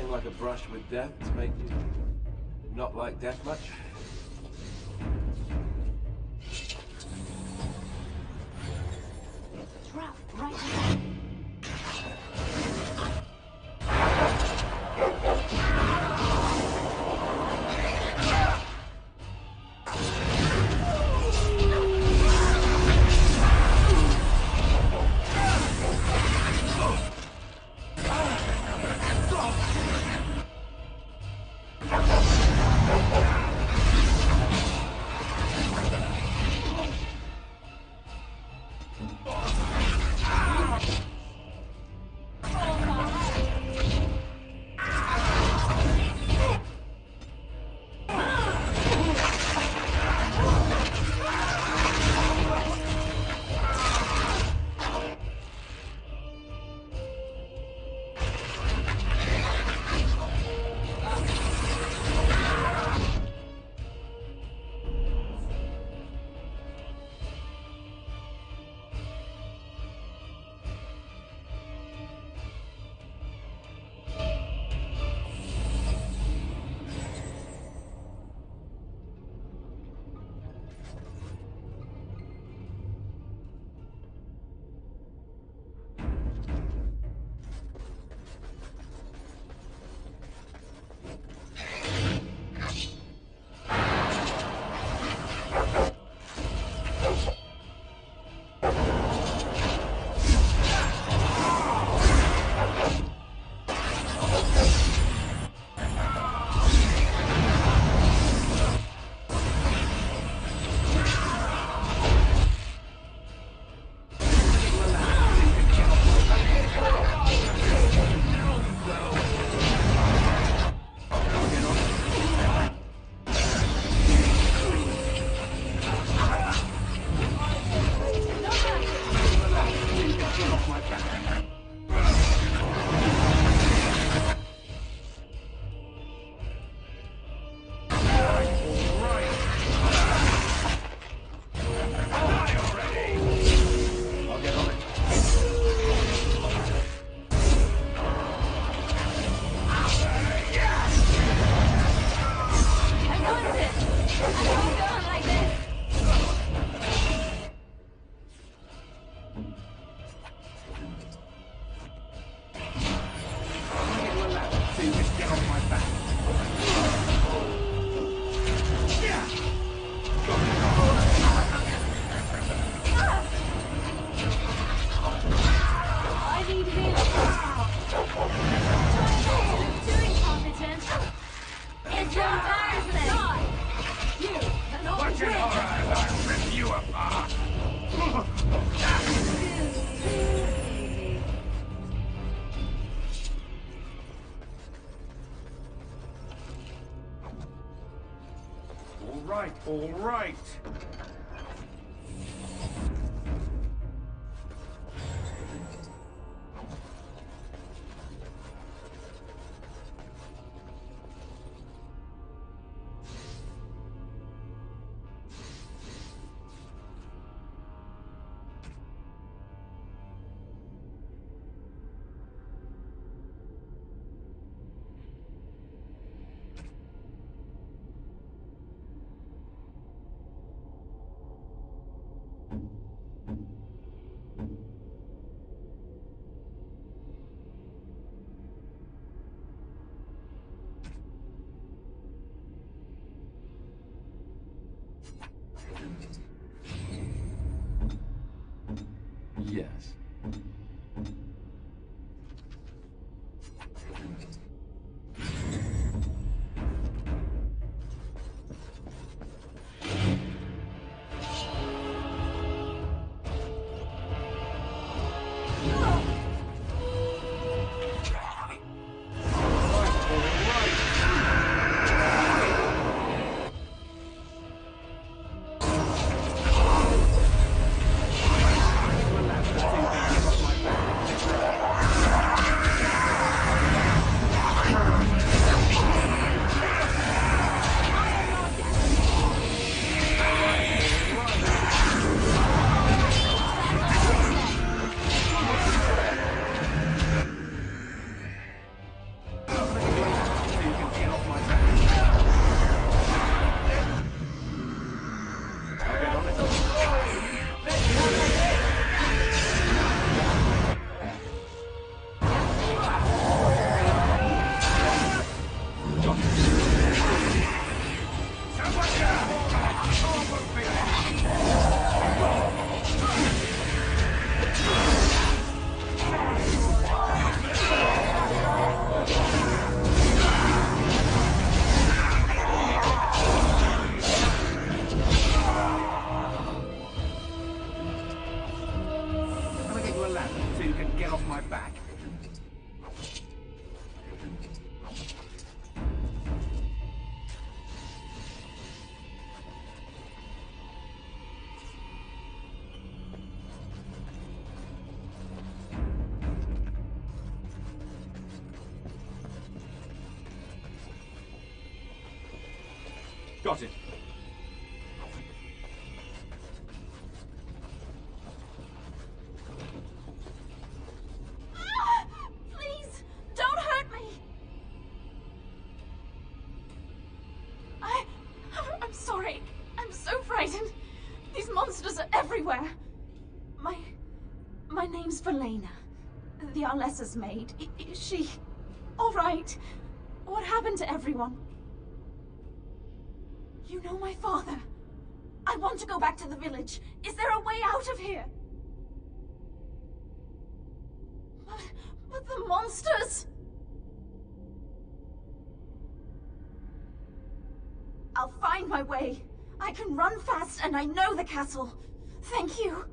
Nothing like a brush with death to make you not like death much? Trap right there. All right. Yes. Relax, can get off my back. Got it. Please, don't hurt me. I'm sorry. I'm so frightened. These monsters are everywhere. My name's Valena. The Arlessa's maid. Is she all right? What happened to everyone? You know my father. I want to go back to the village. Is there a way out of here? But the monsters! I'll find my way. I can run fast and I know the castle. Thank you.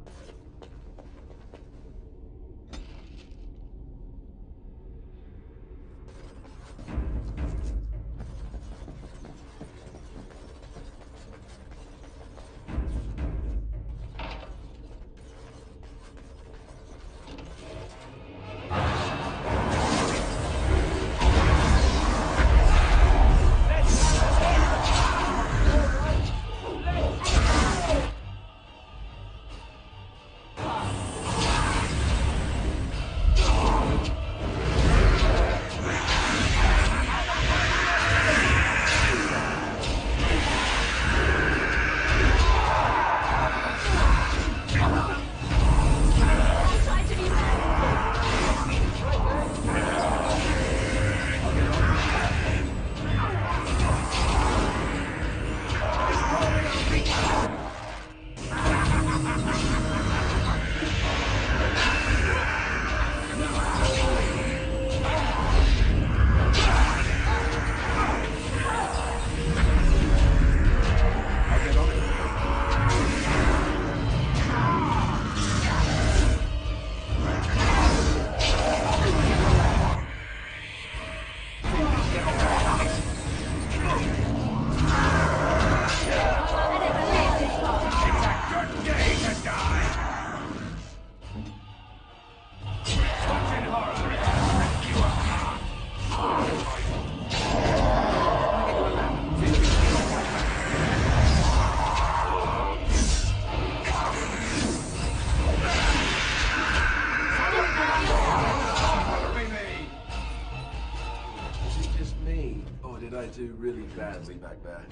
I do really badly back there?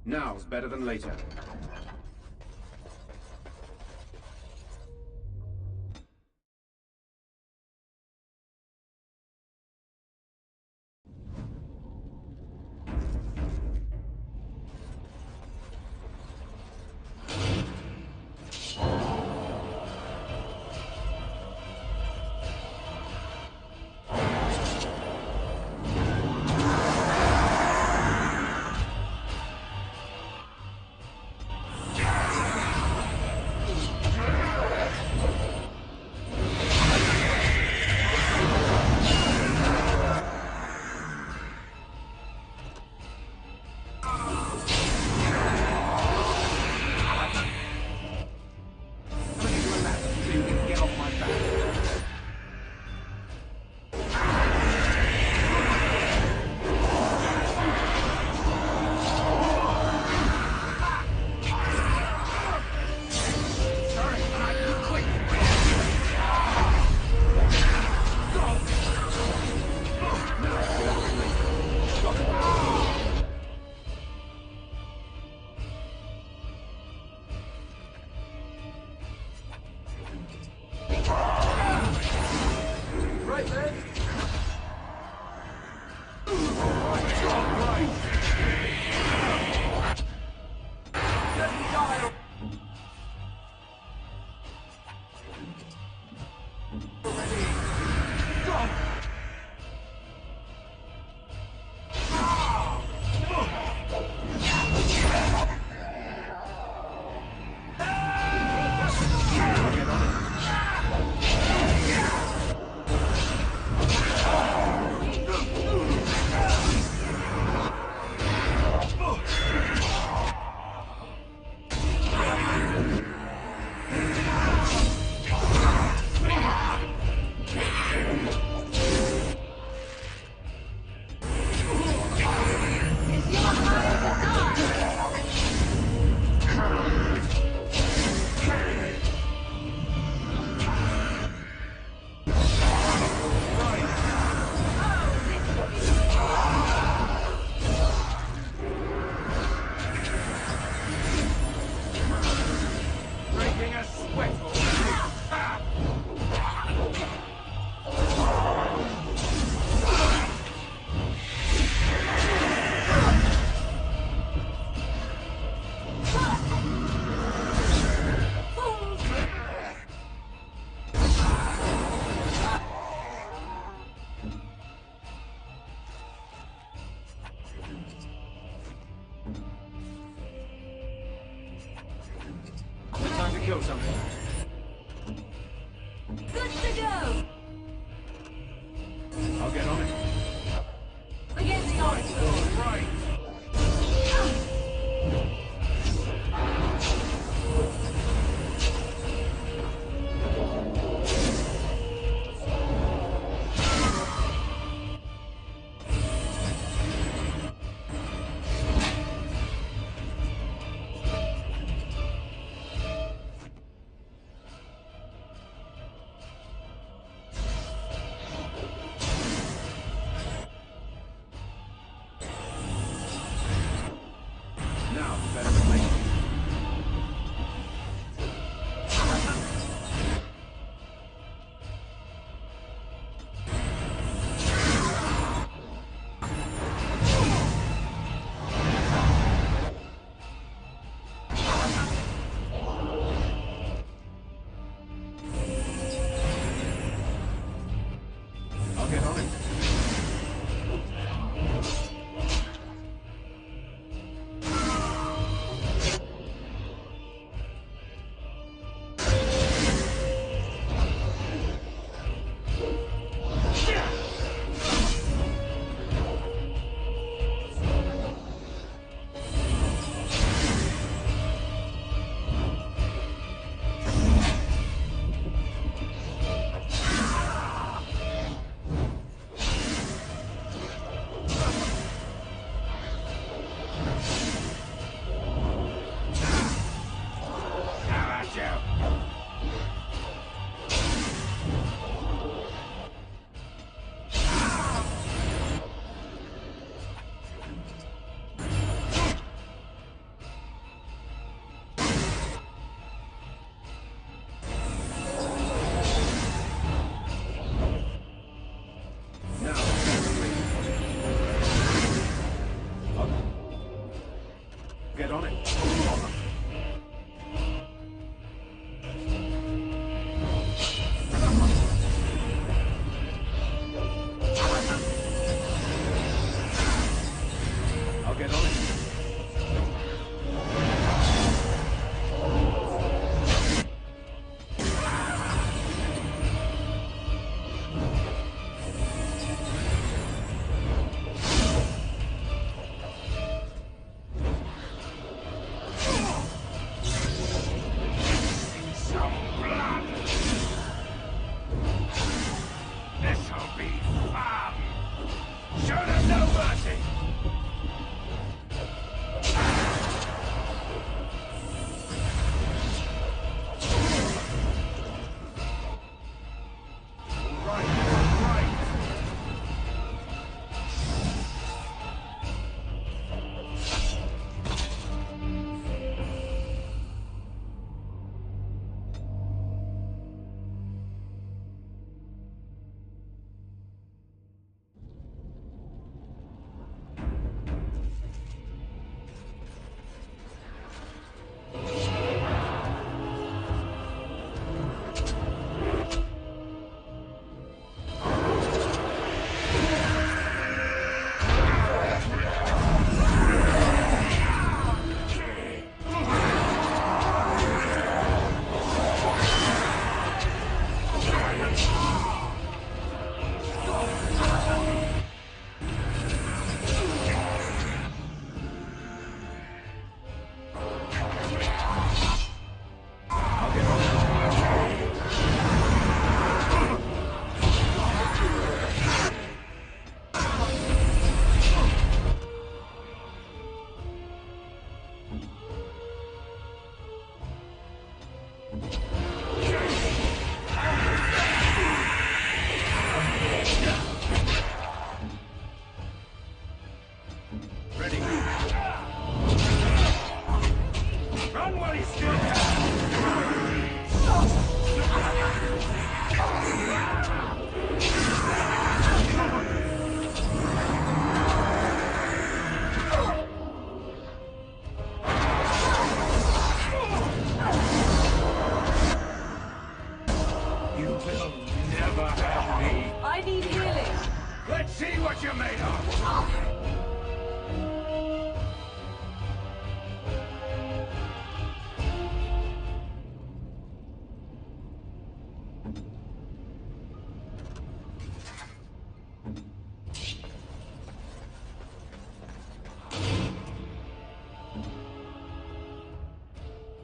Now's better than later. Time to kill something. Good to go! I'll get on it. Begin the onslaught! Right.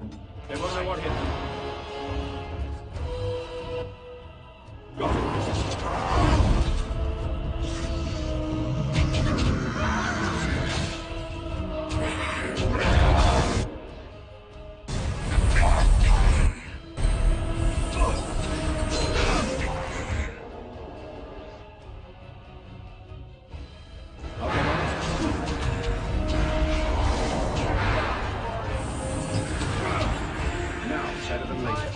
They won't know what hit them. Got it. Better than later.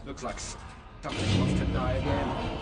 Looks like something wants to die again.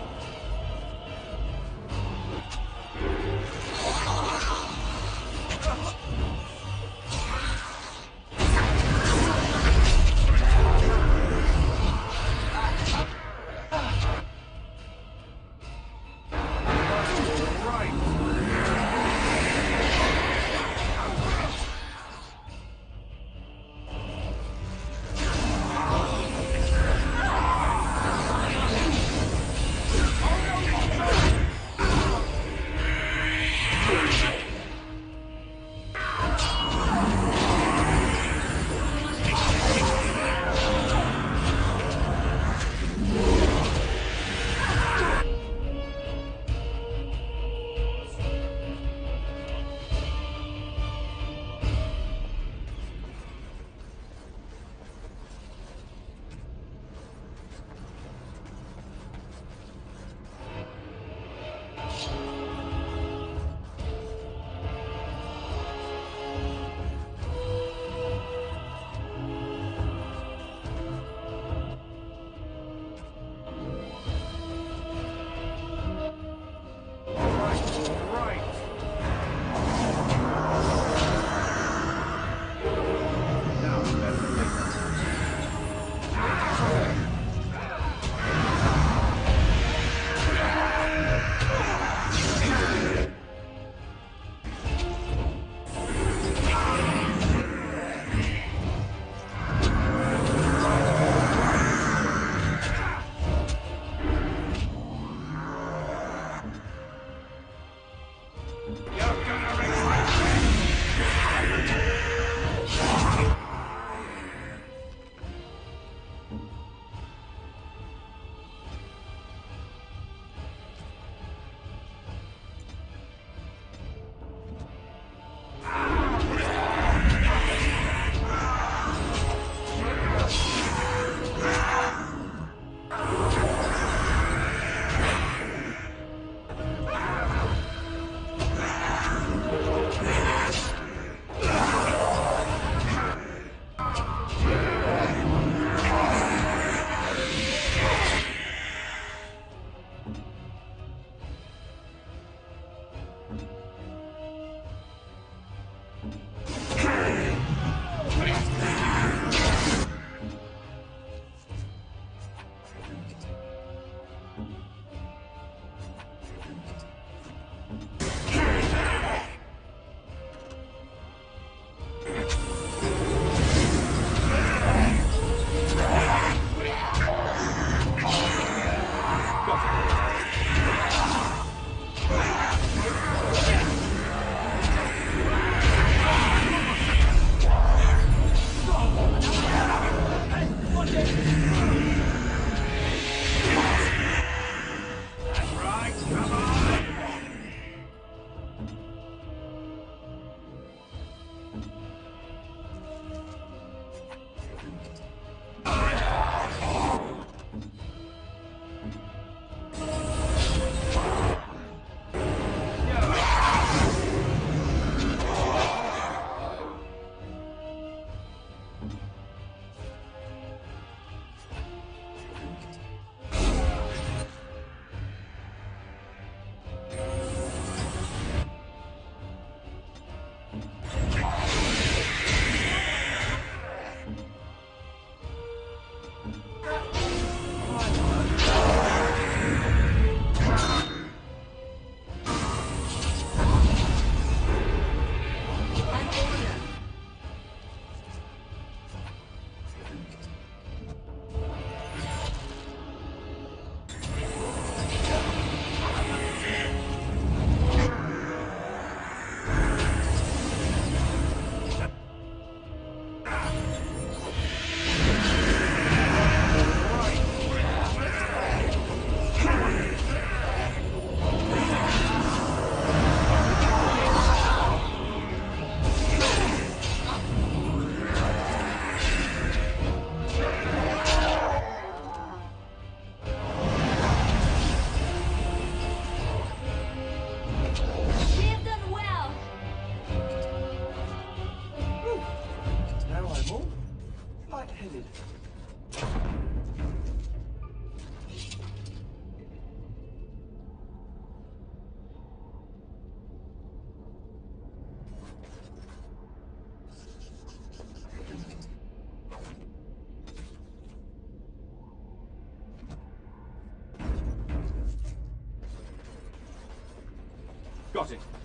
Got it.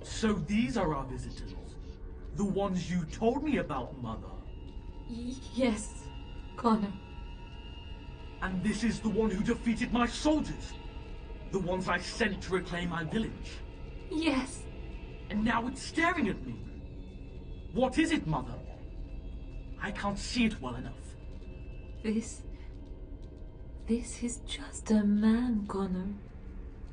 So these are our visitors? The ones you told me about, Mother? Yes, Connor. And this is the one who defeated my soldiers? The ones I sent to reclaim my village? Yes. And now it's staring at me. What is it, Mother? I can't see it well enough. This is just a man, Connor.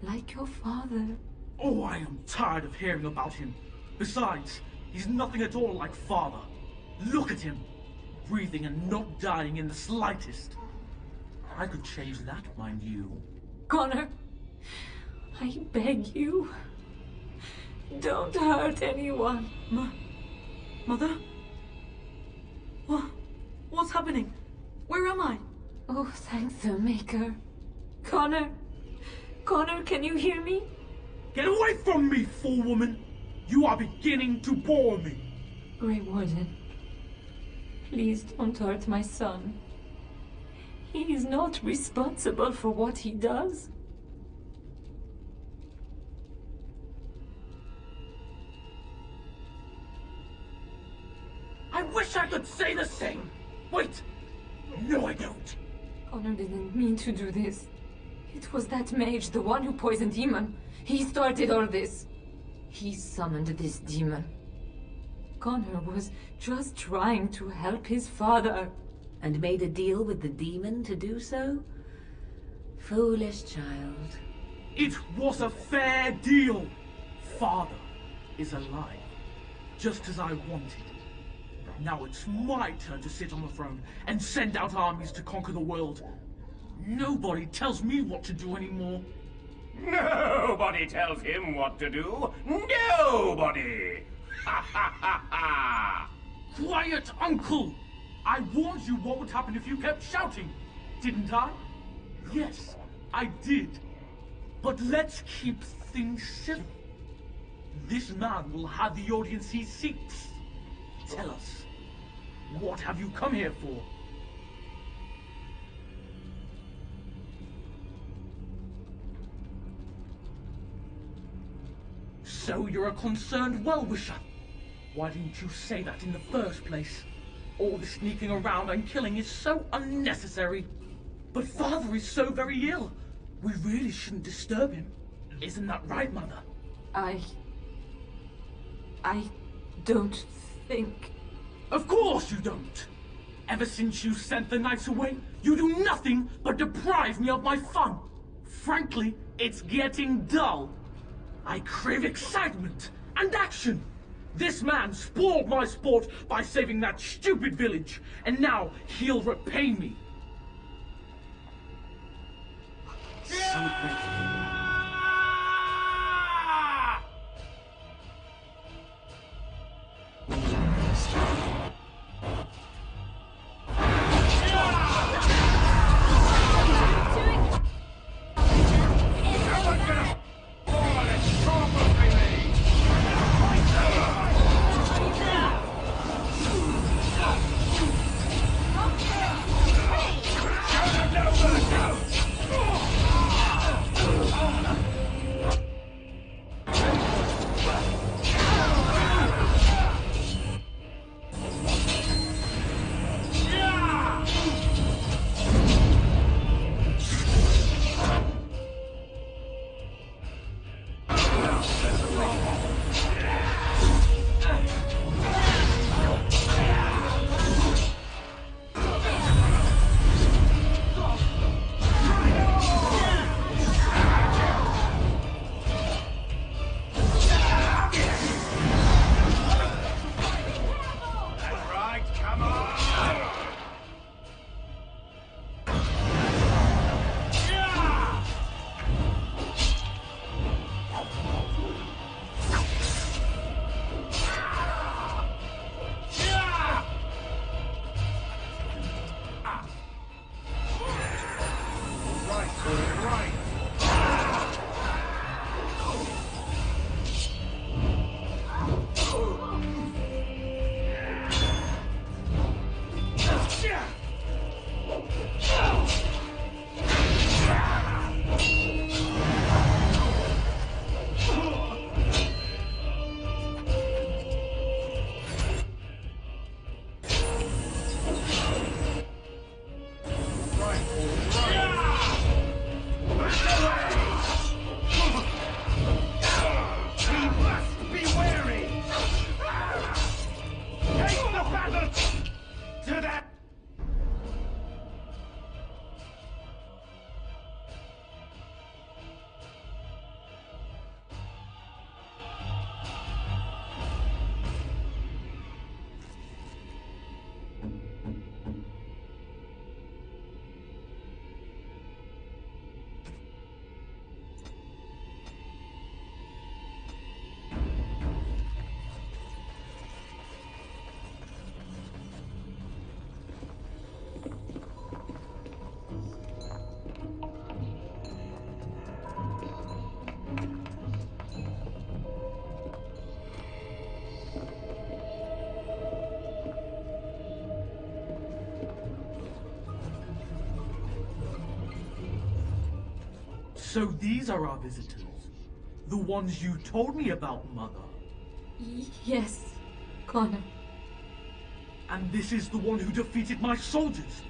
Like your father. Oh, I am tired of hearing about him. Besides, he's nothing at all like Father. Look at him. Breathing and not dying in the slightest. I could change that, mind you. Connor, I beg you. Don't hurt anyone. Mother? What's happening? Where am I? Oh, thank the Maker. Connor, can you hear me? Get away from me, fool woman! You are beginning to bore me. Grey Warden, please don't hurt my son. He is not responsible for what he does. I wish I could say the same. Wait! No, I don't. Connor didn't mean to do this. It was that mage, the one who poisoned Demon. He started all this. He summoned this demon. Connor was just trying to help his father. And made a deal with the demon to do so? Foolish child. It was a fair deal. Father is alive, just as I wanted. Now it's my turn to sit on the throne and send out armies to conquer the world. Nobody tells me what to do anymore. Nobody tells him what to do. Nobody! Ha ha ha ha! Quiet, Uncle! I warned you what would happen if you kept shouting, didn't I? Yes, I did. But let's keep things civil. This man will have the audience he seeks. Tell us, what have you come here for? So you're a concerned well-wisher. Why didn't you say that in the first place? All the sneaking around and killing is so unnecessary. But Father is so very ill. We really shouldn't disturb him. Isn't that right, Mother? I don't think... Of course you don't! Ever since you sent the knights away, you do nothing but deprive me of my fun. Frankly, it's getting dull. I crave excitement and action. This man spoiled my sport by saving that stupid village, and now he'll repay me. So grateful. So these are our visitors? The ones you told me about, Mother? Yes, Connor. And this is the one who defeated my soldiers?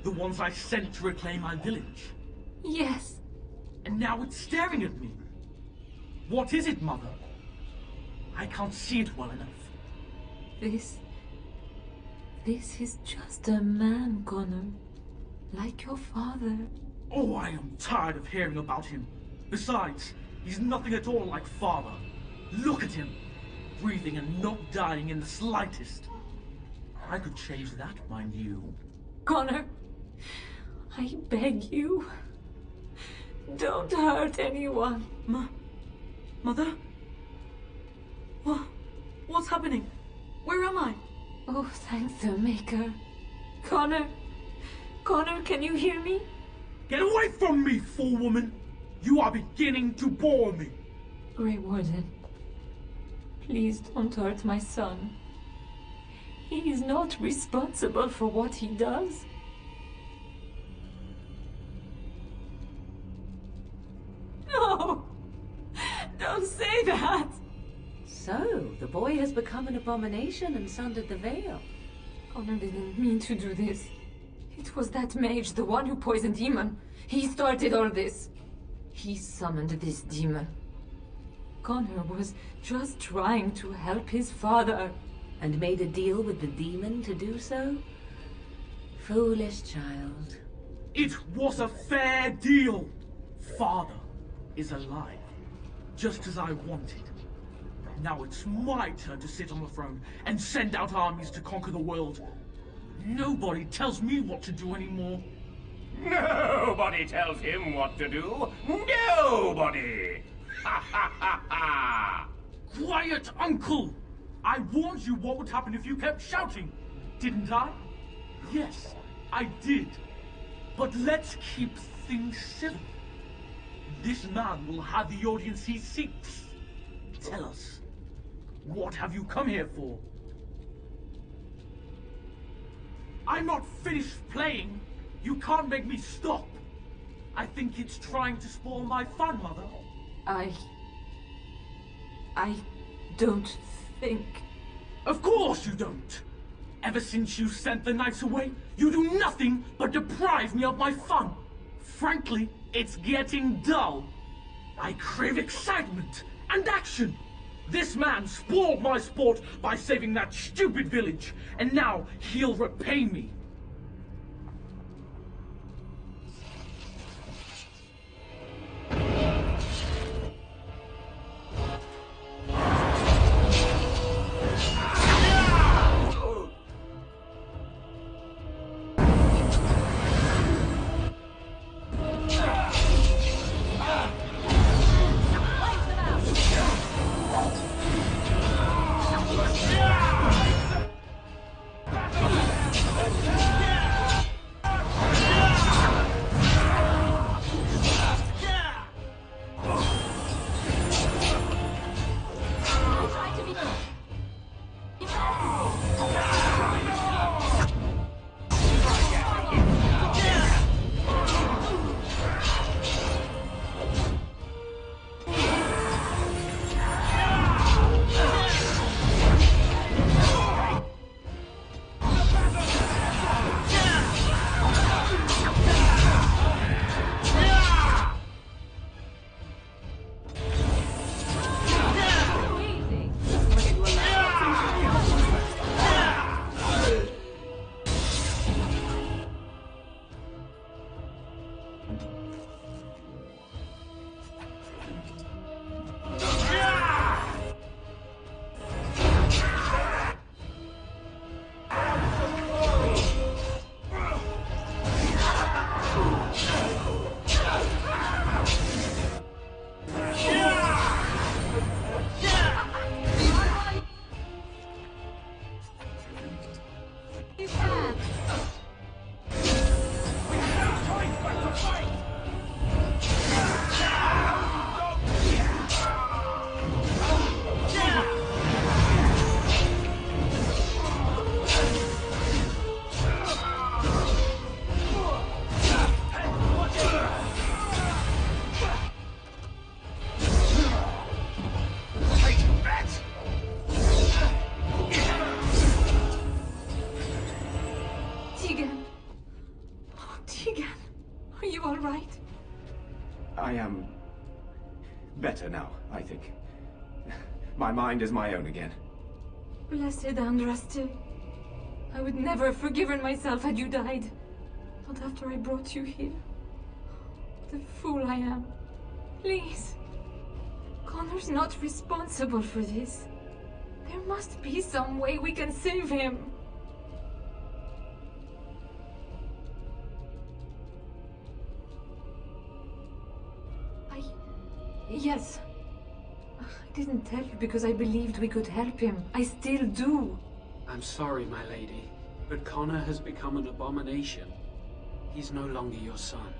The ones I sent to reclaim my village? Yes. And now it's staring at me. What is it, Mother? I can't see it well enough. This is just a man, Connor. Like your father. Oh, I am tired of hearing about him. Besides, he's nothing at all like Father. Look at him. Breathing and not dying in the slightest. I could change that, mind you. Connor, I beg you. Don't hurt anyone. Mother? What's happening? Where am I? Oh, thank the Maker. Connor, can you hear me? Get away from me, fool woman! You are beginning to bore me. Grey Warden, please don't hurt my son. He is not responsible for what he does. No! Don't say that! So, the boy has become an abomination and sundered the veil. Connor didn't mean to do this. It was that mage, the one who poisoned Demon. He started all this. He summoned this demon. Connor was just trying to help his father. And made a deal with the demon to do so? Foolish child. It was a fair deal. Father is alive, just as I wanted. Now it's my turn to sit on the throne and send out armies to conquer the world. Nobody tells me what to do anymore. Nobody tells him what to do. Nobody! Ha ha ha ha! Quiet, Uncle! I warned you what would happen if you kept shouting, didn't I? Yes, I did. But let's keep things civil. This man will have the audience he seeks. Tell us, what have you come here for? I'm not finished playing. You can't make me stop. I think it's trying to spoil my fun, Mother. I don't think... Of course you don't! Ever since you sent the knights away, you do nothing but deprive me of my fun. Frankly, it's getting dull. I crave excitement and action! This man spoiled my sport by saving that stupid village, and now he'll repay me. I am better now, I think. My mind is my own again. Blessed Andraste. I would never have forgiven myself had you died. Not after I brought you here. The fool I am. Please. Connor's not responsible for this. There must be some way we can save him. Yes. I didn't tell you because I believed we could help him. I still do. I'm sorry, my lady, but Connor has become an abomination. He's no longer your son.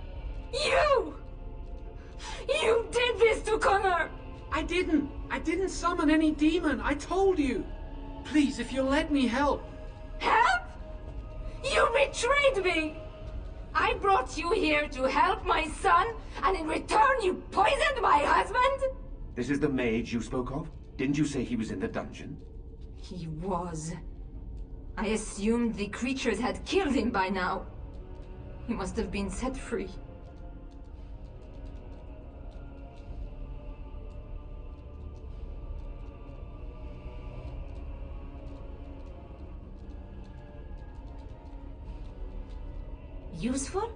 You! You did this to Connor! I didn't summon any demon. I told you. Please, if you'll let me help. Help? You betrayed me! I brought you here to help my son, and in return you poisoned my husband? This is the mage you spoke of? Didn't you say he was in the dungeon? He was. I assumed the creatures had killed him by now. He must have been set free. Useful?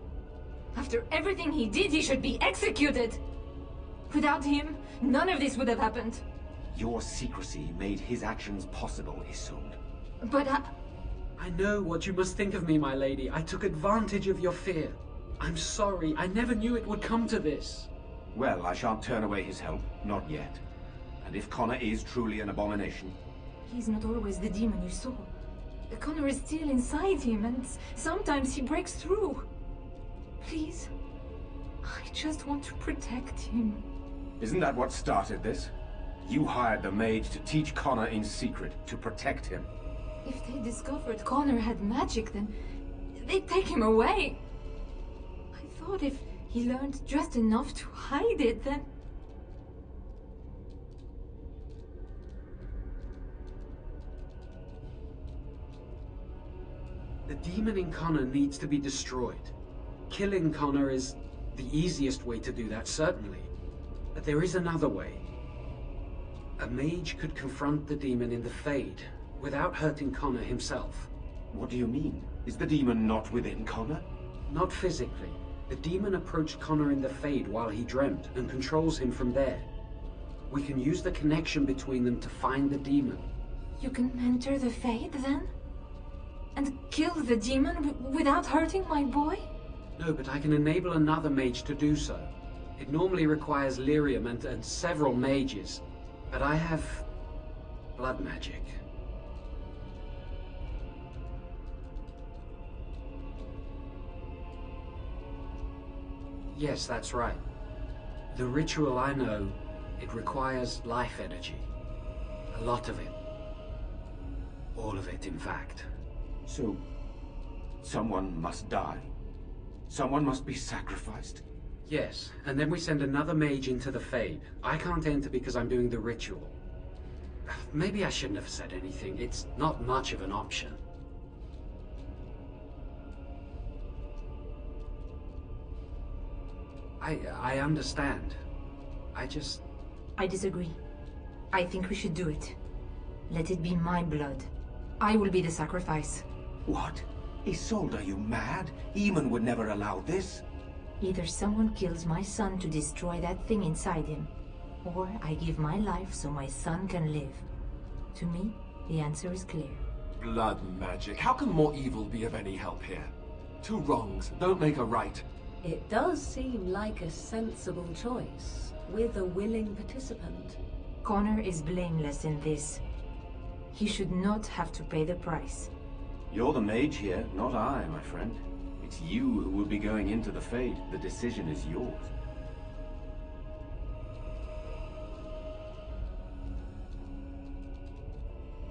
After everything he did, he should be executed! Without him, none of this would have happened. Your secrecy made his actions possible, Isolde. But I know what you must think of me, my lady. I took advantage of your fear. I'm sorry. I never knew it would come to this. Well, I shan't turn away his help. Not yet. And if Connor is truly an abomination... He's not always the demon you saw. Connor is still inside him, and sometimes he breaks through. Please, I just want to protect him. Isn't that what started this? You hired the mage to teach Connor in secret, to protect him. If they discovered Connor had magic, then they'd take him away. I thought if he learned just enough to hide it, then... The demon in Connor needs to be destroyed. Killing Connor is the easiest way to do that, certainly. But there is another way. A mage could confront the demon in the Fade without hurting Connor himself. What do you mean? Is the demon not within Connor? Not physically. The demon approached Connor in the Fade while he dreamt and controls him from there. We can use the connection between them to find the demon. You can enter the Fade, then? And kill the demon without hurting my boy? No, but I can enable another mage to do so. It normally requires lyrium and several mages. But I have blood magic. Yes, that's right. The ritual I know, it requires life energy. A lot of it. All of it, in fact. So, someone must die? Someone must be sacrificed? Yes, and then we send another mage into the Fade. I can't enter because I'm doing the ritual. Maybe I shouldn't have said anything. It's not much of an option. I understand. I disagree. I think we should do it. Let it be my blood. I will be the sacrifice. What? Isolde, are you mad? Eamon would never allow this. Either someone kills my son to destroy that thing inside him, or I give my life so my son can live. To me, the answer is clear. Blood magic. How can more evil be of any help here? Two wrongs don't make a right. It does seem like a sensible choice, with a willing participant. Connor is blameless in this. He should not have to pay the price. You're the mage here, not I, my friend. It's you who will be going into the Fade. The decision is yours.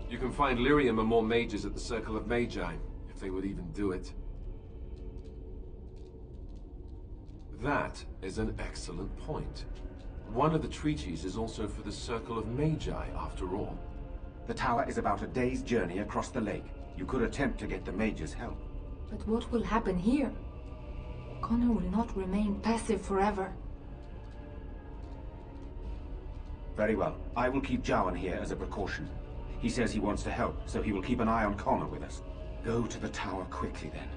You can find lyrium and more mages at the Circle of Magi, if they would even do it. That is an excellent point. One of the treaties is also for the Circle of Magi, after all. The tower is about a day's journey across the lake. You could attempt to get the mages' help. But what will happen here? Connor will not remain passive forever. Very well. I will keep Jowan here as a precaution. He says he wants to help, so he will keep an eye on Connor with us. Go to the tower quickly, then.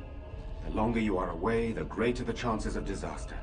The longer you are away, the greater the chances of disaster.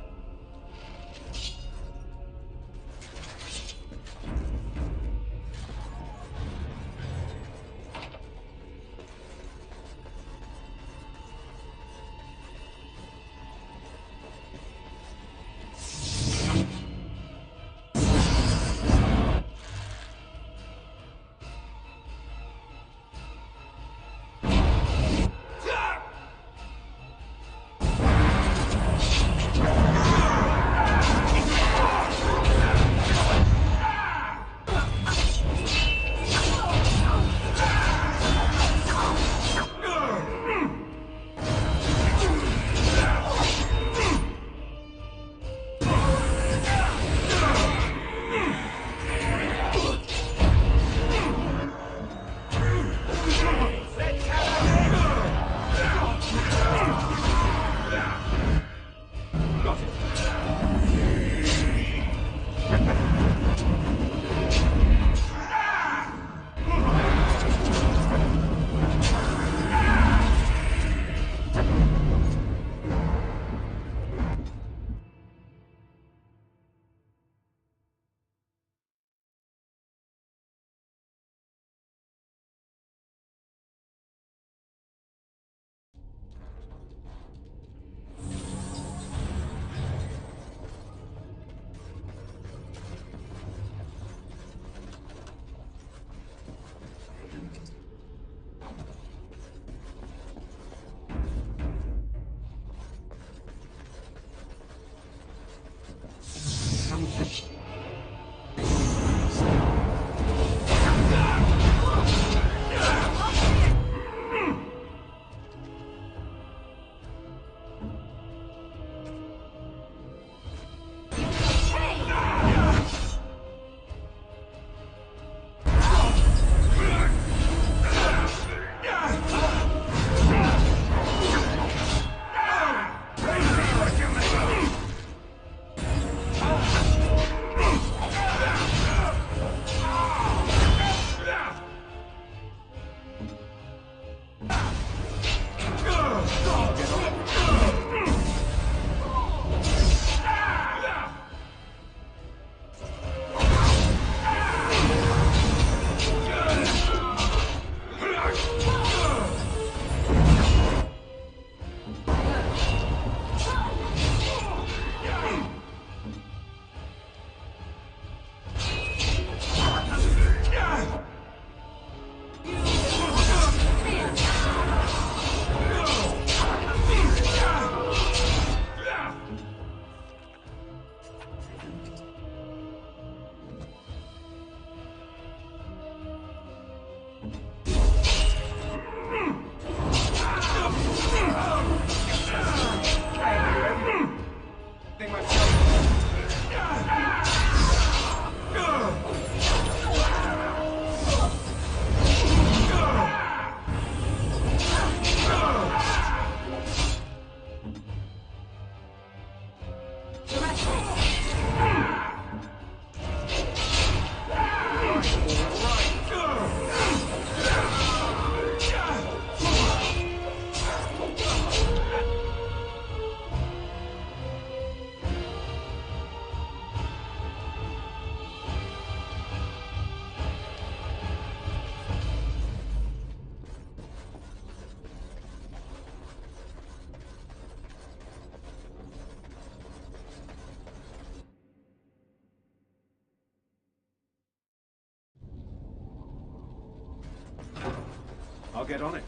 I'll get on it.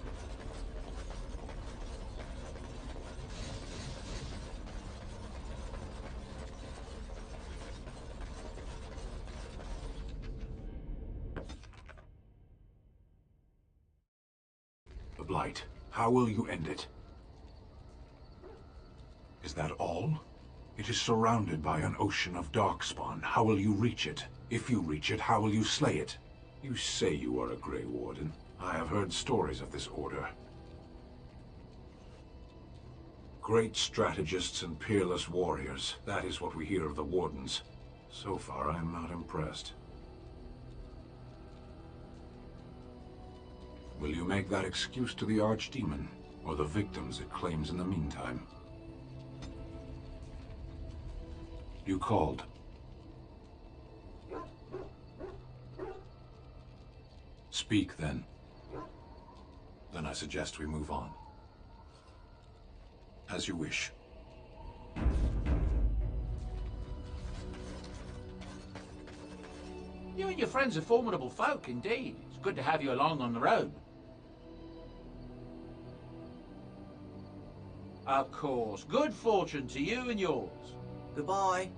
The Blight. How will you end it? Is that all? It is surrounded by an ocean of darkspawn. How will you reach it? If you reach it, how will you slay it? You say you are a Grey Warden. I have heard stories of this order. Great strategists and peerless warriors. That is what we hear of the Wardens. So far, I am not impressed. Will you make that excuse to the Archdemon, or the victims it claims in the meantime? You called. Speak, then. Then I suggest we move on. As you wish. You and your friends are formidable folk, indeed. It's good to have you along on the road. Of course. Good fortune to you and yours. Goodbye.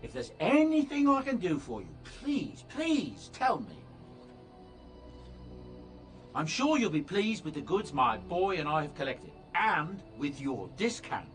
If there's anything I can do for you, please, please tell me. I'm sure you'll be pleased with the goods my boy and I have collected, and with your discount.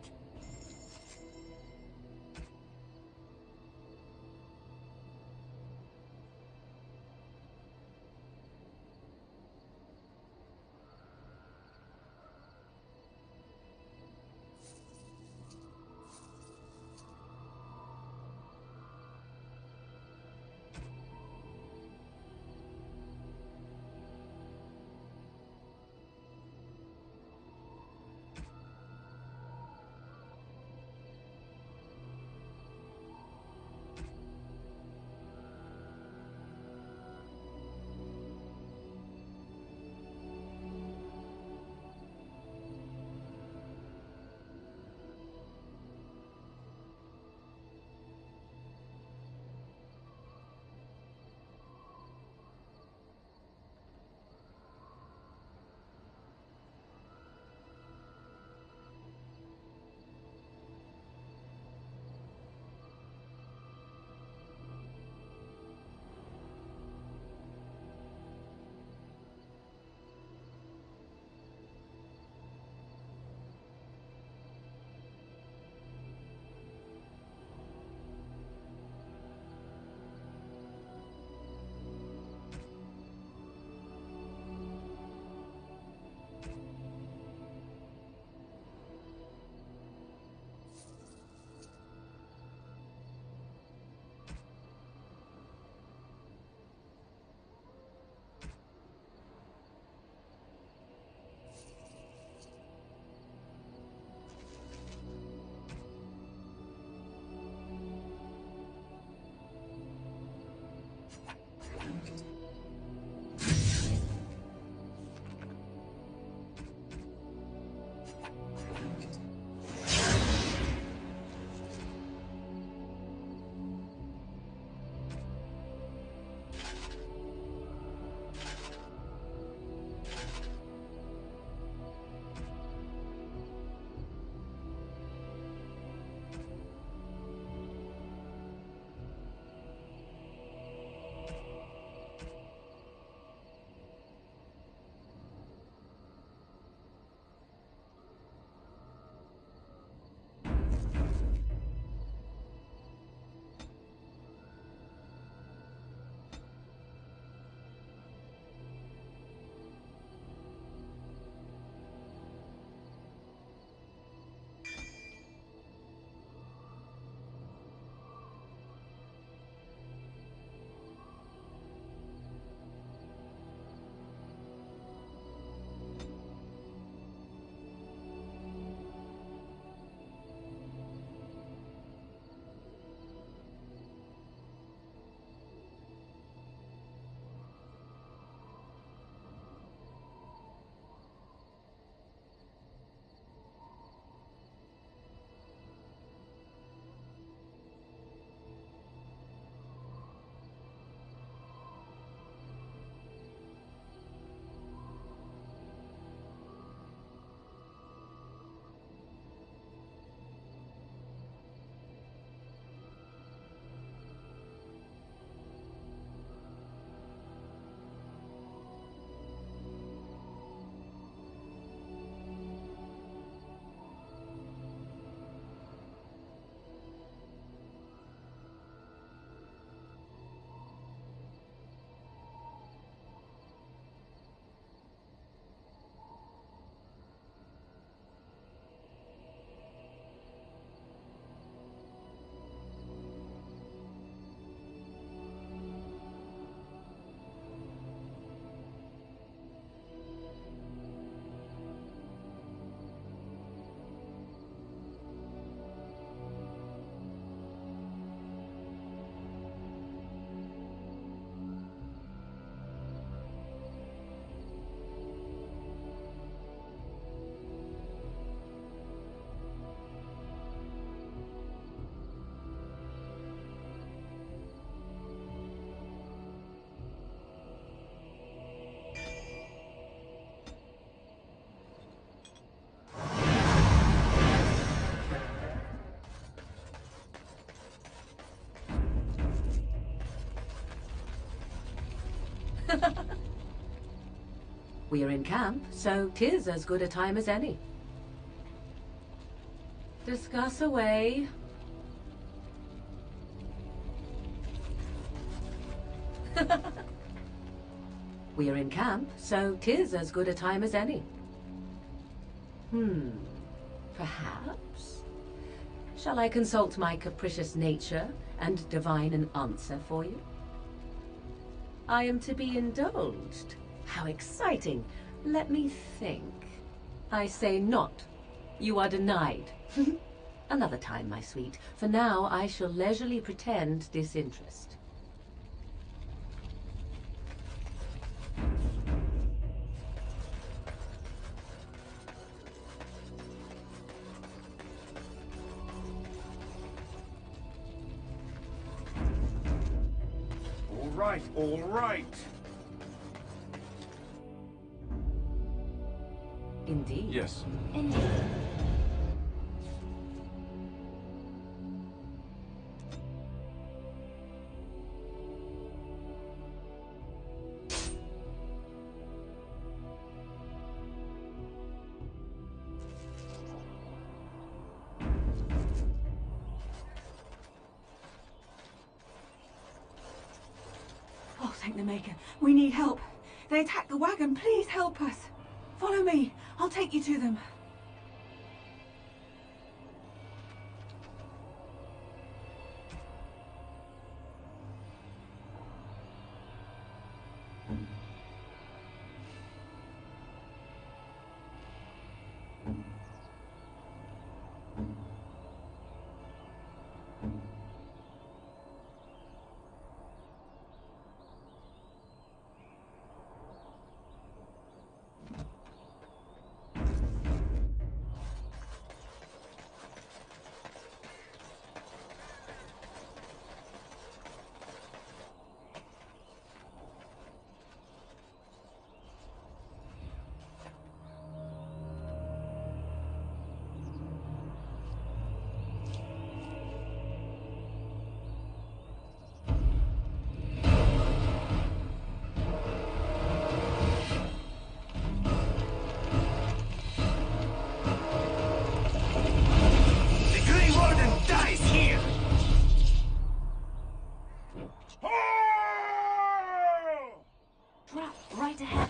We are in camp, so 'tis as good a time as any. Discuss away. We are in camp, so 'tis as good a time as any. Perhaps? Shall I consult my capricious nature and divine an answer for you? I am to be indulged. How exciting. Let me think. I say not. You are denied. Another time, my sweet. For now, I shall leisurely pretend disinterest. All right. Indeed. Yes. Indeed. Oh, thank the Maker. We need help. They attacked the wagon. Please help us. Follow me. I'll take you to them. Right ahead.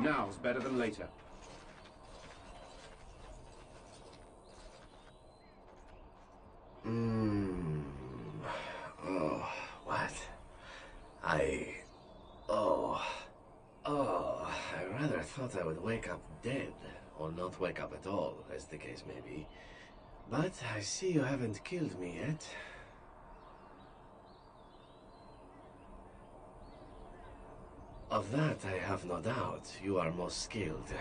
Now's better than later. Oh, what? I rather thought I would wake up dead, or not wake up at all, as the case may be. But I see you haven't killed me yet. Of that I have no doubt. You are most skilled.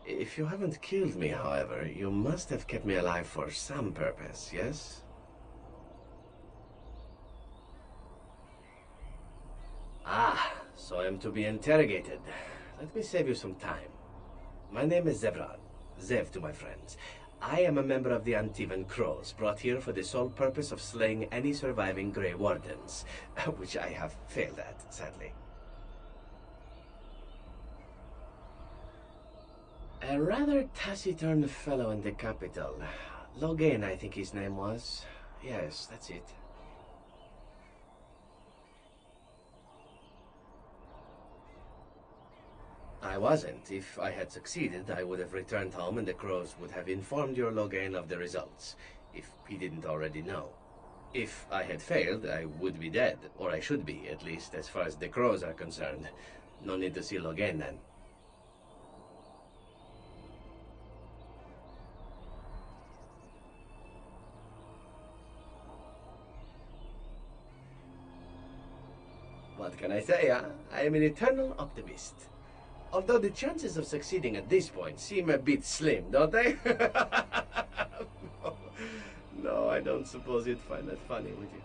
If you haven't killed me, however, you must have kept me alive for some purpose, yes? Ah, so I'm to be interrogated. Let me save you some time. My name is Zevran. Zev to my friends. I am a member of the Antivan Crows, brought here for the sole purpose of slaying any surviving Grey Wardens, which I have failed at, sadly. A rather taciturn fellow in the capital. Logain, I think his name was. Yes, that's it. I wasn't. If I had succeeded, I would have returned home and the Crows would have informed your Logain of the results, if he didn't already know. If I had failed, I would be dead, or I should be, at least as far as the Crows are concerned. No need to see Logain then. What can I say, huh? I am an eternal optimist. Although the chances of succeeding at this point seem a bit slim, don't they? No, I don't suppose you'd find that funny, would you?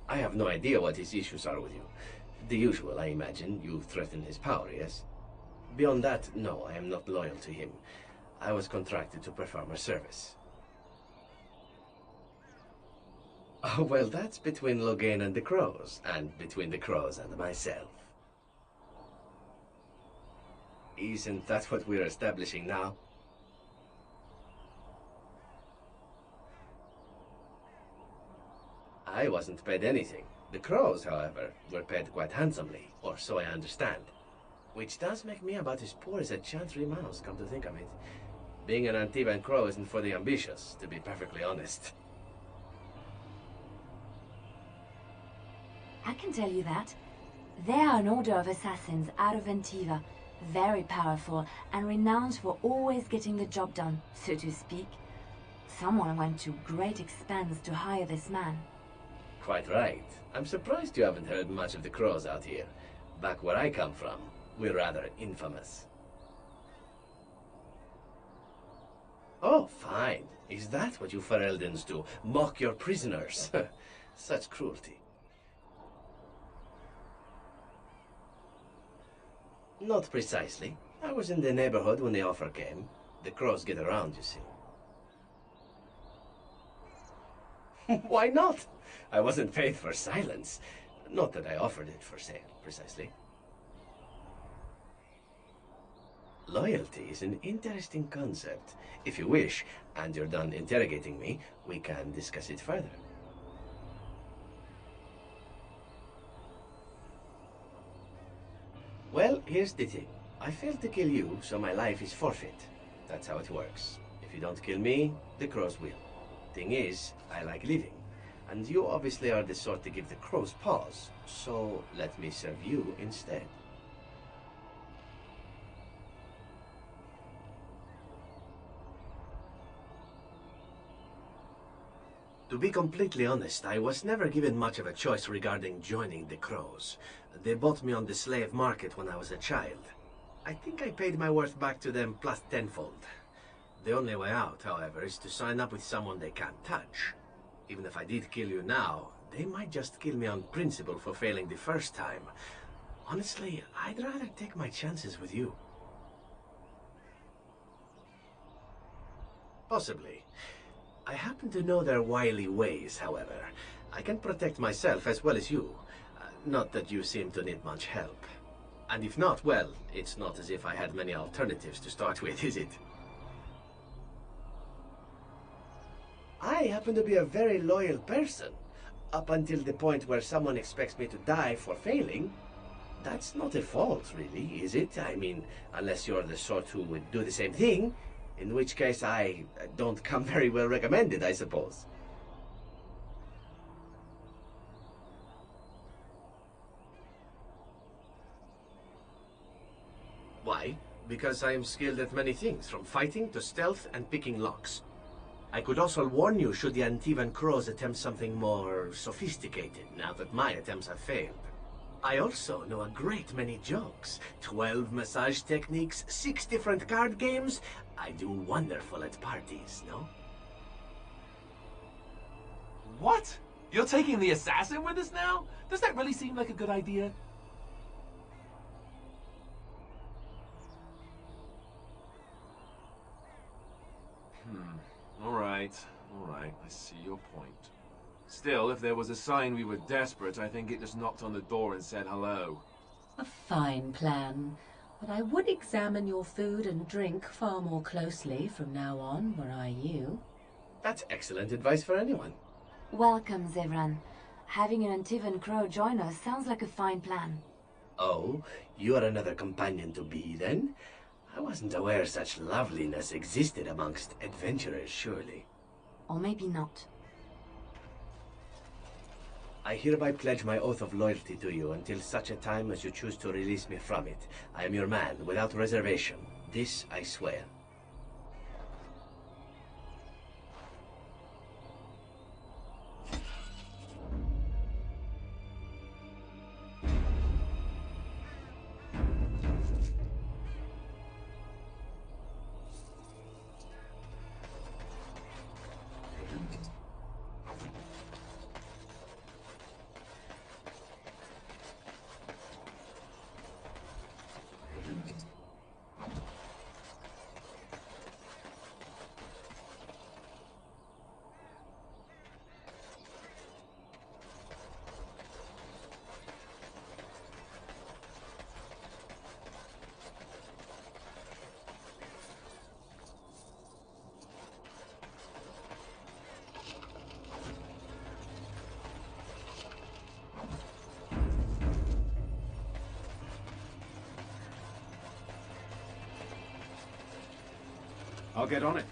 I have no idea what his issues are with you. The usual, I imagine. You threaten his power, yes? Beyond that, no, I am not loyal to him. I was contracted to perform a service. Oh, well, that's between Logain and the Crows, and between the Crows and myself. Isn't that what we're establishing now? I wasn't paid anything. The Crows, however, were paid quite handsomely, or so I understand. Which does make me about as poor as a Chantry mouse, come to think of it. Being an Antivan Crow isn't for the ambitious, to be perfectly honest. I can tell you that. They are an order of assassins out of Antiva, very powerful and renowned for always getting the job done, so to speak. Someone went to great expense to hire this man. Quite right. I'm surprised you haven't heard much of the Crows out here. Back where I come from, we're rather infamous. Oh, fine. Is that what you Fereldans do? Mock your prisoners? Such cruelty. Not precisely. I was in the neighborhood when the offer came. The Crows get around, you see. Why not? I wasn't paid for silence. Not that I offered it for sale, precisely. Loyalty is an interesting concept. If you wish, and you're done interrogating me, we can discuss it further. Well, here's the thing. I failed to kill you, so my life is forfeit. That's how it works. If you don't kill me, the Crows will. Thing is, I like living. And you obviously are the sort to give the Crows pause, so let me serve you instead. To be completely honest, I was never given much of a choice regarding joining the Crows. They bought me on the slave market when I was a child. I think I paid my worth back to them plus tenfold. The only way out, however, is to sign up with someone they can't touch. Even if I did kill you now, they might just kill me on principle for failing the first time. Honestly, I'd rather take my chances with you. Possibly. I happen to know their wily ways, however. I can protect myself as well as you. Not that you seem to need much help. And if not, well, it's not as if I had many alternatives to start with, is it? I happen to be a very loyal person. Up until the point where someone expects me to die for failing. That's not a fault, really, is it? I mean, unless you're the sort who would do the same thing. In which case, I don't come very well recommended, I suppose. Why? Because I am skilled at many things, from fighting to stealth and picking locks. I could also warn you should the Antivan Crows attempt something more sophisticated, now that my attempts have failed. I also know a great many jokes. 12 massage techniques, 6 different card games. I do wonderful at parties, no? What? You're taking the assassin with us now? Does that really seem like a good idea? All right. I see your point. Still, if there was a sign we were desperate, I think it just knocked on the door and said hello. A fine plan. But I would examine your food and drink far more closely from now on, were I you. That's excellent advice for anyone. Welcome, Zevran. Having an Antivan Crow join us sounds like a fine plan. Oh, you are another companion to be, then? I wasn't aware such loveliness existed amongst adventurers, surely. Or maybe not. I hereby pledge my oath of loyalty to you until such a time as you choose to release me from it. I am your man, without reservation. This I swear. I'll get on it.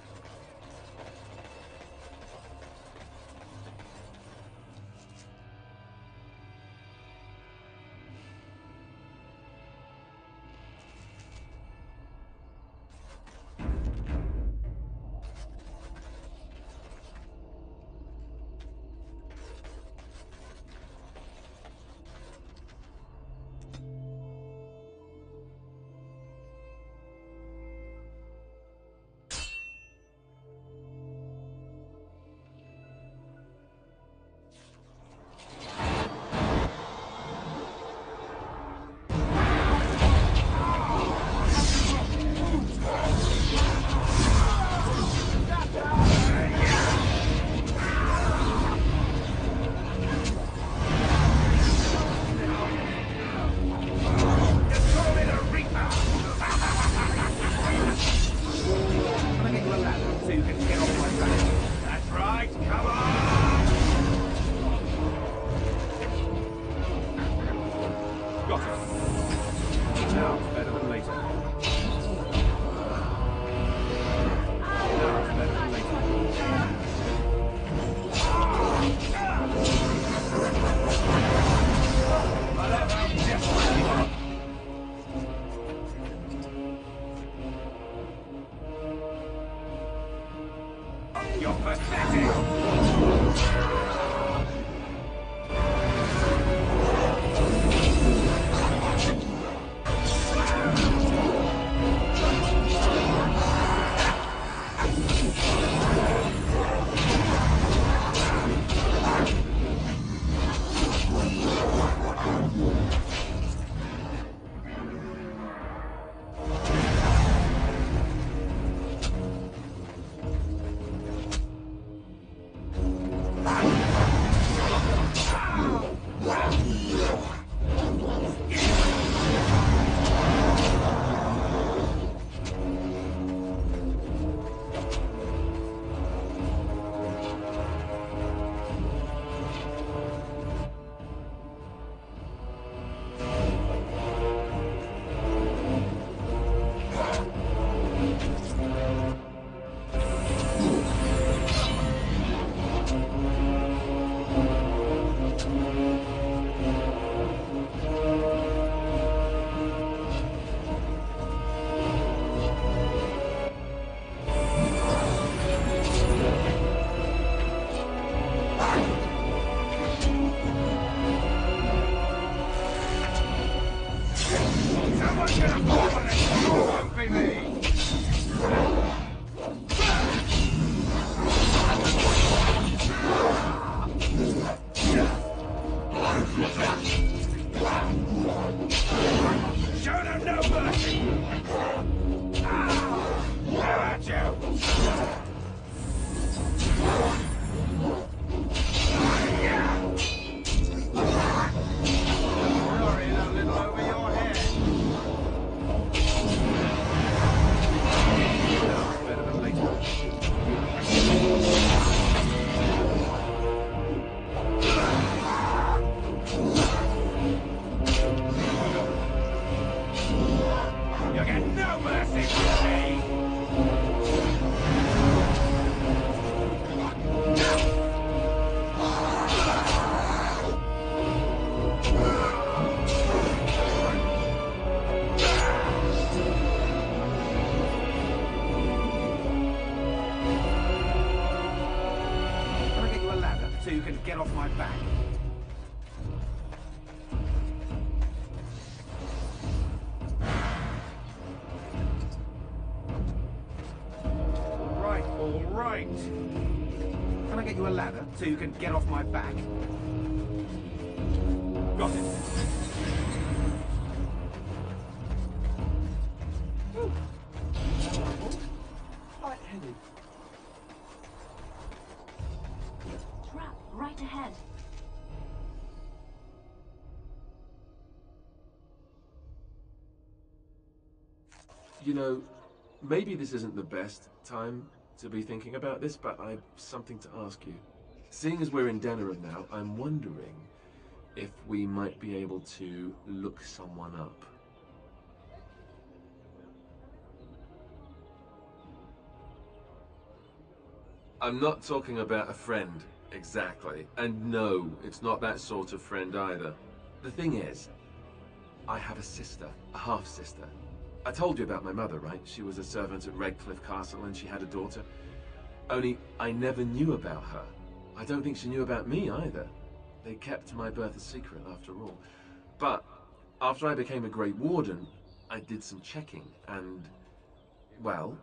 get off my back. All right. Can I get you a ladder so you can get off my back? Got it. Light-headed. Trap, right ahead. You know, maybe this isn't the best time to be thinking about this, but I've something to ask you. Seeing as we're in Denerim now, I'm wondering if we might be able to look someone up. I'm not talking about a friend, exactly. And no, it's not that sort of friend either. The thing is, I have a sister, a half-sister. I told you about my mother, right? She was a servant at Redcliffe Castle and she had a daughter. Only, I never knew about her. I don't think she knew about me either. They kept my birth a secret after all. But, after I became a Grey Warden, I did some checking and, well,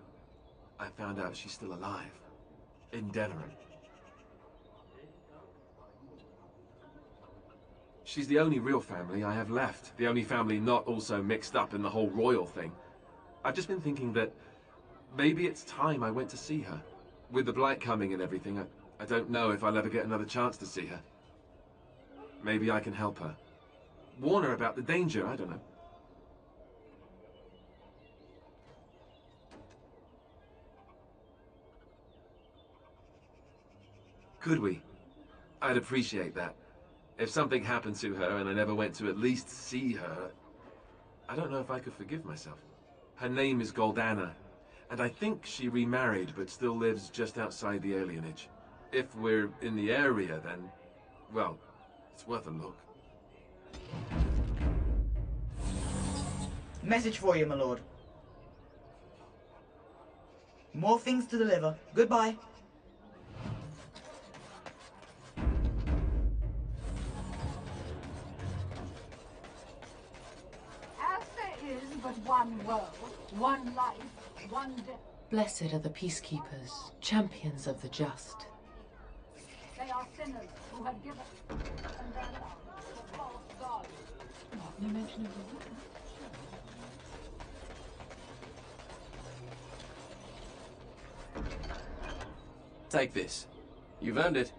I found out she's still alive. In Denerim. She's the only real family I have left. The only family not also mixed up in the whole royal thing. I've just been thinking that maybe it's time I went to see her. With the Blight coming and everything, I don't know if I'll ever get another chance to see her. Maybe I can help her. Warn her about the danger, I don't know. Could we? I'd appreciate that. If something happened to her and I never went to at least see her, I don't know if I could forgive myself. Her name is Goldana, and I think she remarried but still lives just outside the alienage. If we're in the area, then, well, it's worth a look. Message for you, my lord. More things to deliver. Goodbye. As there is but one world, one life, one death. Blessed are the peacekeepers, champions of the just. They are sinners who have given and their love to false gods. No mention of the water. Take this. You've earned it.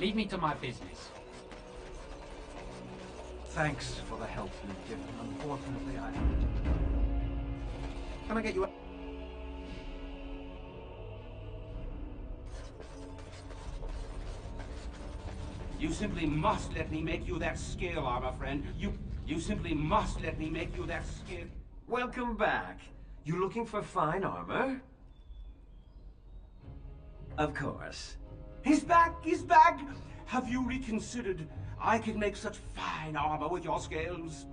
Leave me to my business. Thanks for the help you've given. Unfortunately, Can I get you a... You simply must let me make you that scale armor, friend. You simply must let me make you that scale... Welcome back. You looking for fine armor? Of course. He's back! He's back! Have you reconsidered? I could make such fine armor with your scales.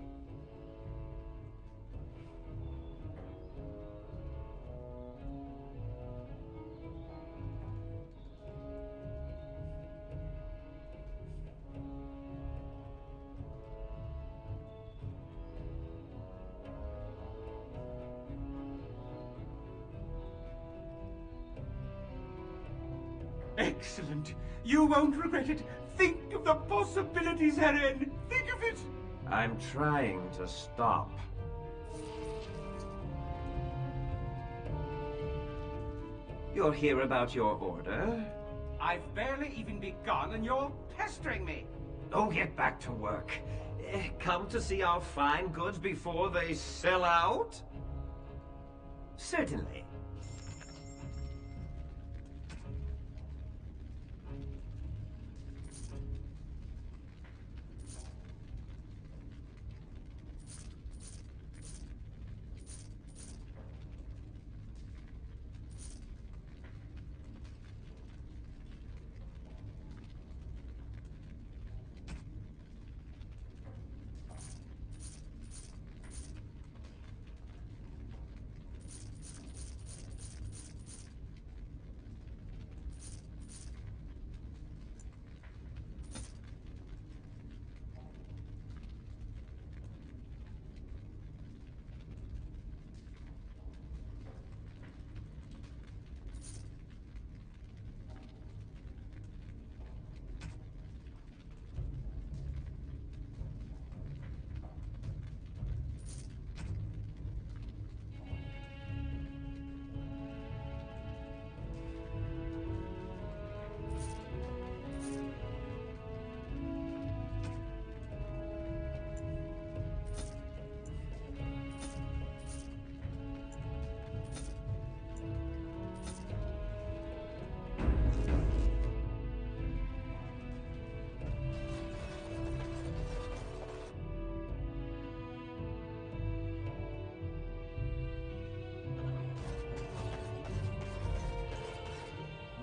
Excellent. You won't regret it. Think of the possibilities, Heren. Think of it. I'm trying to stop. You're here about your order? I've barely even begun and you're pestering me. Oh, get back to work. Come to see our fine goods before they sell out? Certainly.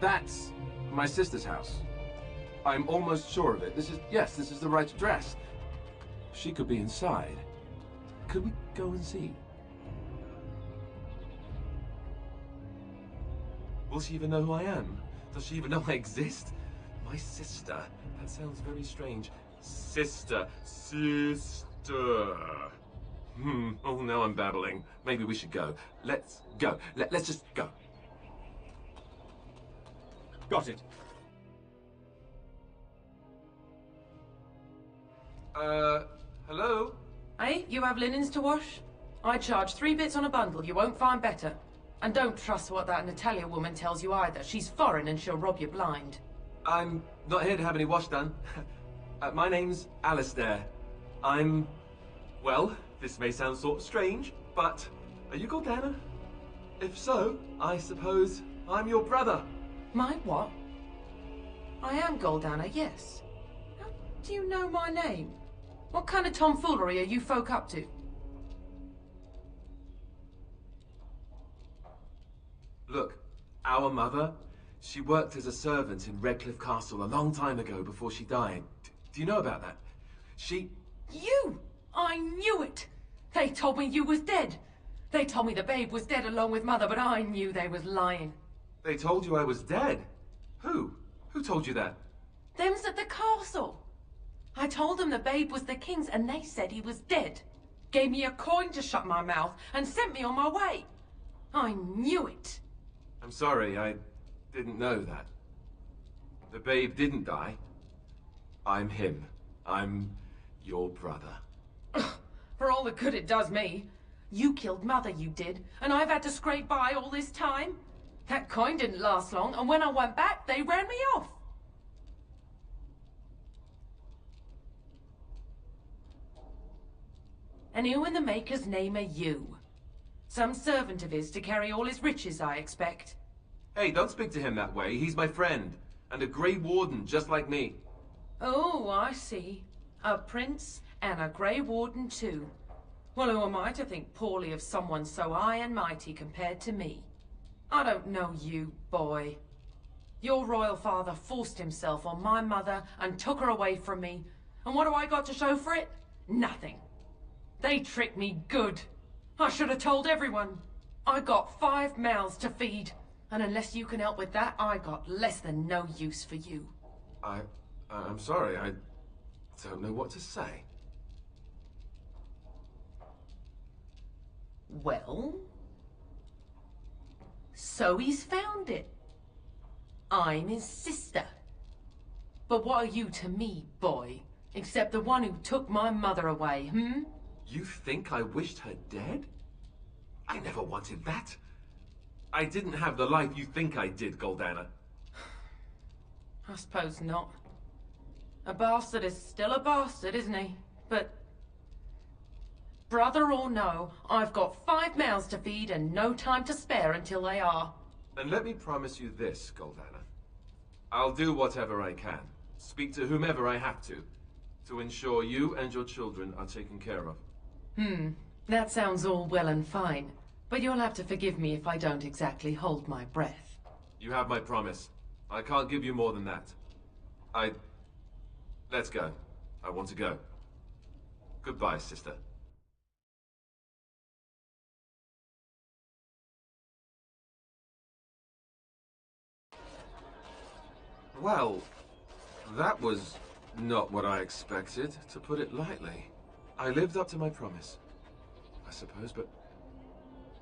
That's my sister's house. I'm almost sure of it. Yes, this is the right address. She could be inside. Could we go and see? Will she even know who I am? Does she even know I exist? My sister? That sounds very strange. Sister. Oh, now I'm babbling. Maybe we should go. Let's go. Let's just go. Got it. Hello? Hey, you have linens to wash? I charge 3 bits on a bundle. You won't find better. And don't trust what that Natalia woman tells you either. She's foreign and she'll rob you blind. I'm not here to have any wash done. My name's Alistair. Well, this may sound sort of strange, but are you Gordana? If so, I suppose I'm your brother. My what? I am Gordana, yes. How do you know my name? What kind of tomfoolery are you folk up to? Look, our mother, she worked as a servant in Redcliffe Castle a long time ago before she died. Do you know about that? You! I knew it! They told me you was dead. They told me the babe was dead along with mother, but I knew they was lying. They told you I was dead? Who? Who told you that? Them's at the castle. I told them the babe was the king's and they said he was dead. Gave me a coin to shut my mouth and sent me on my way. I knew it. I'm sorry, I didn't know that. The babe didn't die. I'm him. I'm your brother. For all the good it does me. You killed mother, you did, and I've had to scrape by all this time. That coin didn't last long, and when I went back, they ran me off. And who in the Maker's name are you? Some servant of his to carry all his riches, I expect. Hey, don't speak to him that way. He's my friend, and a Grey Warden just like me. Oh, I see. A prince and a Grey Warden too. Well, who am I to think poorly of someone so high and mighty compared to me? I don't know you, boy. Your royal father forced himself on my mother and took her away from me. And what do I got to show for it? Nothing. They tricked me good. I should have told everyone. I got 5 mouths to feed. And unless you can help with that, I got less than no use for you. I'm sorry, I don't know what to say. Well? So he's found it. I'm his sister. But what are you to me, boy? Except the one who took my mother away, hmm? You think I wished her dead? I never wanted that. I didn't have the life you think I did, Gordana. I suppose not. A bastard is still a bastard, isn't he? But... brother or no, I've got 5 mouths to feed and no time to spare until they are. And let me promise you this, Gordana. I'll do whatever I can, speak to whomever I have to ensure you and your children are taken care of. That sounds all well and fine, but you'll have to forgive me if I don't exactly hold my breath. You have my promise. I can't give you more than that. Let's go. I want to go. Goodbye, sister. Well, that was not what I expected, to put it lightly. I lived up to my promise, I suppose, but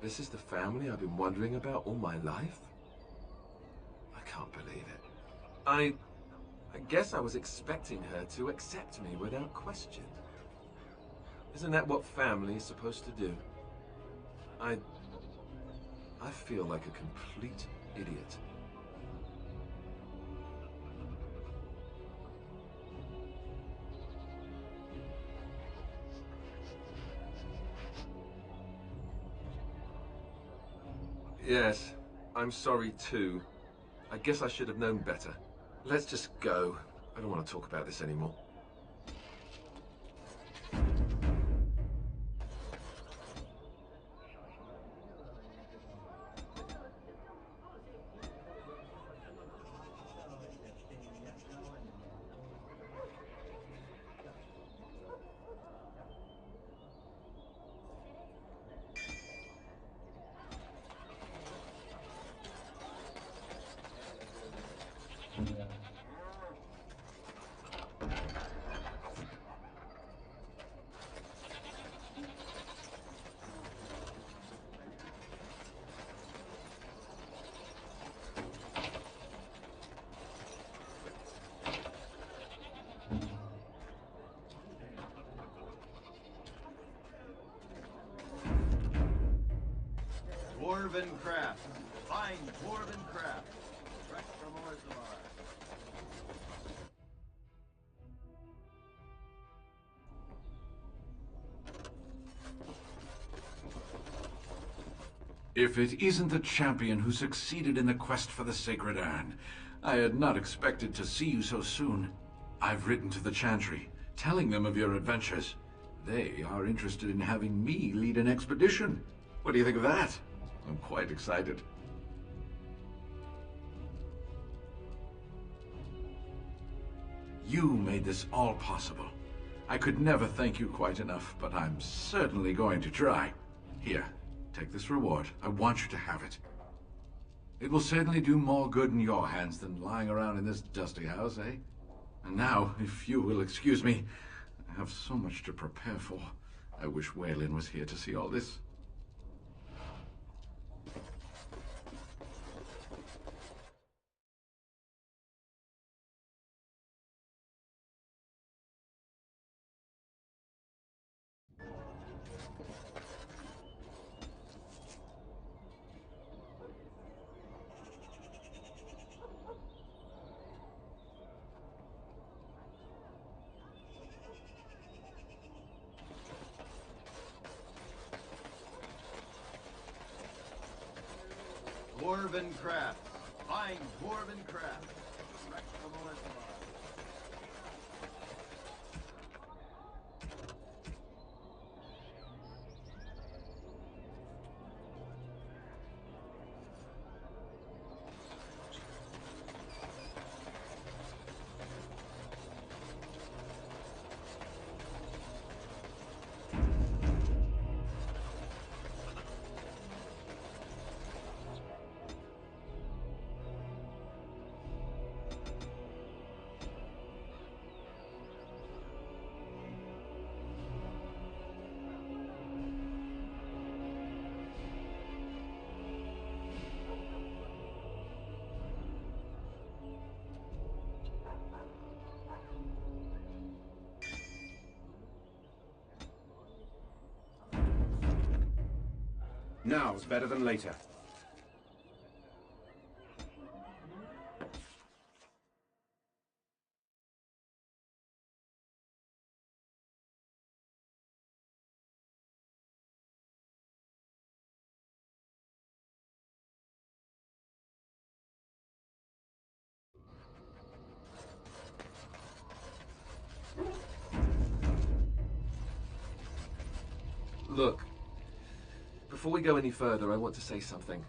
this is the family I've been wondering about all my life? I can't believe it. I guess I was expecting her to accept me without question. Isn't that what family is supposed to do? I feel like a complete idiot. Yes, I'm sorry too. I guess I should have known better. Let's just go. I don't want to talk about this anymore. Dwarven craft. Fine dwarven craft. Fresh from Orzammar. If it isn't the champion who succeeded in the quest for the Sacred Urn, I had not expected to see you so soon. I've written to the Chantry, telling them of your adventures. They are interested in having me lead an expedition. What do you think of that? I'm quite excited. You made this all possible. I could never thank you quite enough, but I'm certainly going to try. Here, take this reward. I want you to have it. It will certainly do more good in your hands than lying around in this dusty house, eh? And now, if you will excuse me, I have so much to prepare for. I wish Waylon was here to see all this. Dwarven craft. Fine dwarven craft. Fresh from Orzammar. Now's better than later. Look, before we go any further, I want to say something.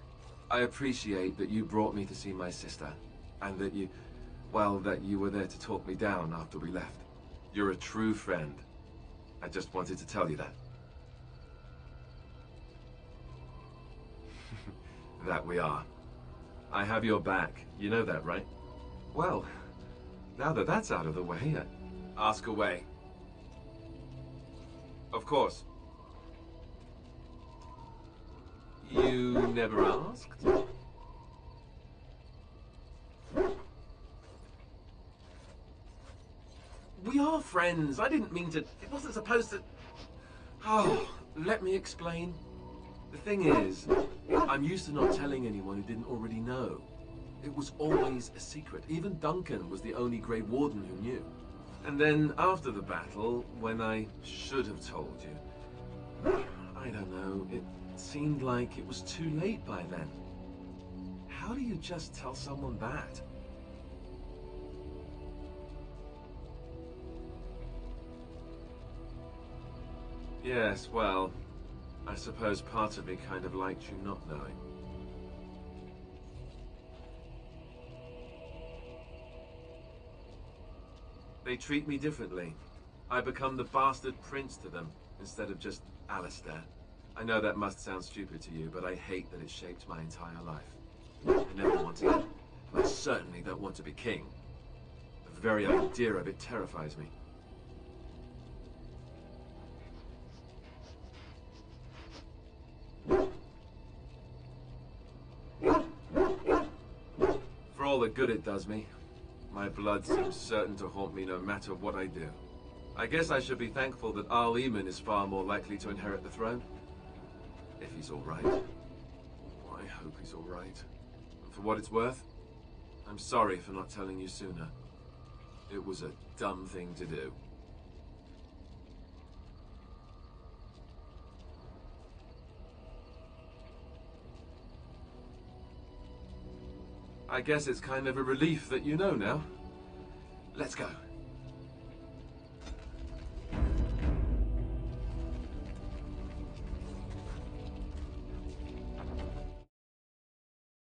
I appreciate that you brought me to see my sister, and that you, well, that you were there to talk me down after we left. You're a true friend. I just wanted to tell you that. That we are. I have your back. You know that, right? Well, now that that's out of the way, ask away. Of course. You never asked? We are friends. I didn't mean to... It wasn't supposed to... Oh, let me explain. The thing is, I'm used to not telling anyone who didn't already know. It was always a secret. Even Duncan was the only Grey Warden who knew. And then after the battle, when I should have told you, I don't know, it seemed like it was too late by then. How do you just tell someone that? Yes, well, I suppose part of me kind of liked you not knowing. They treat me differently. I become the bastard prince to them, instead of just Alistair. I know that must sound stupid to you, but I hate that it shaped my entire life. I never wanted it. I certainly don't don't want to be king. The very idea of it terrifies me. For all the good it does me, my blood seems certain to haunt me no matter what I do. I guess I should be thankful that Arl Eamon is far more likely to inherit the throne. If he's all right. I hope he's all right. And for what it's worth, I'm sorry for not telling you sooner. It was a dumb thing to do. I guess it's kind of a relief that you know now. Let's go.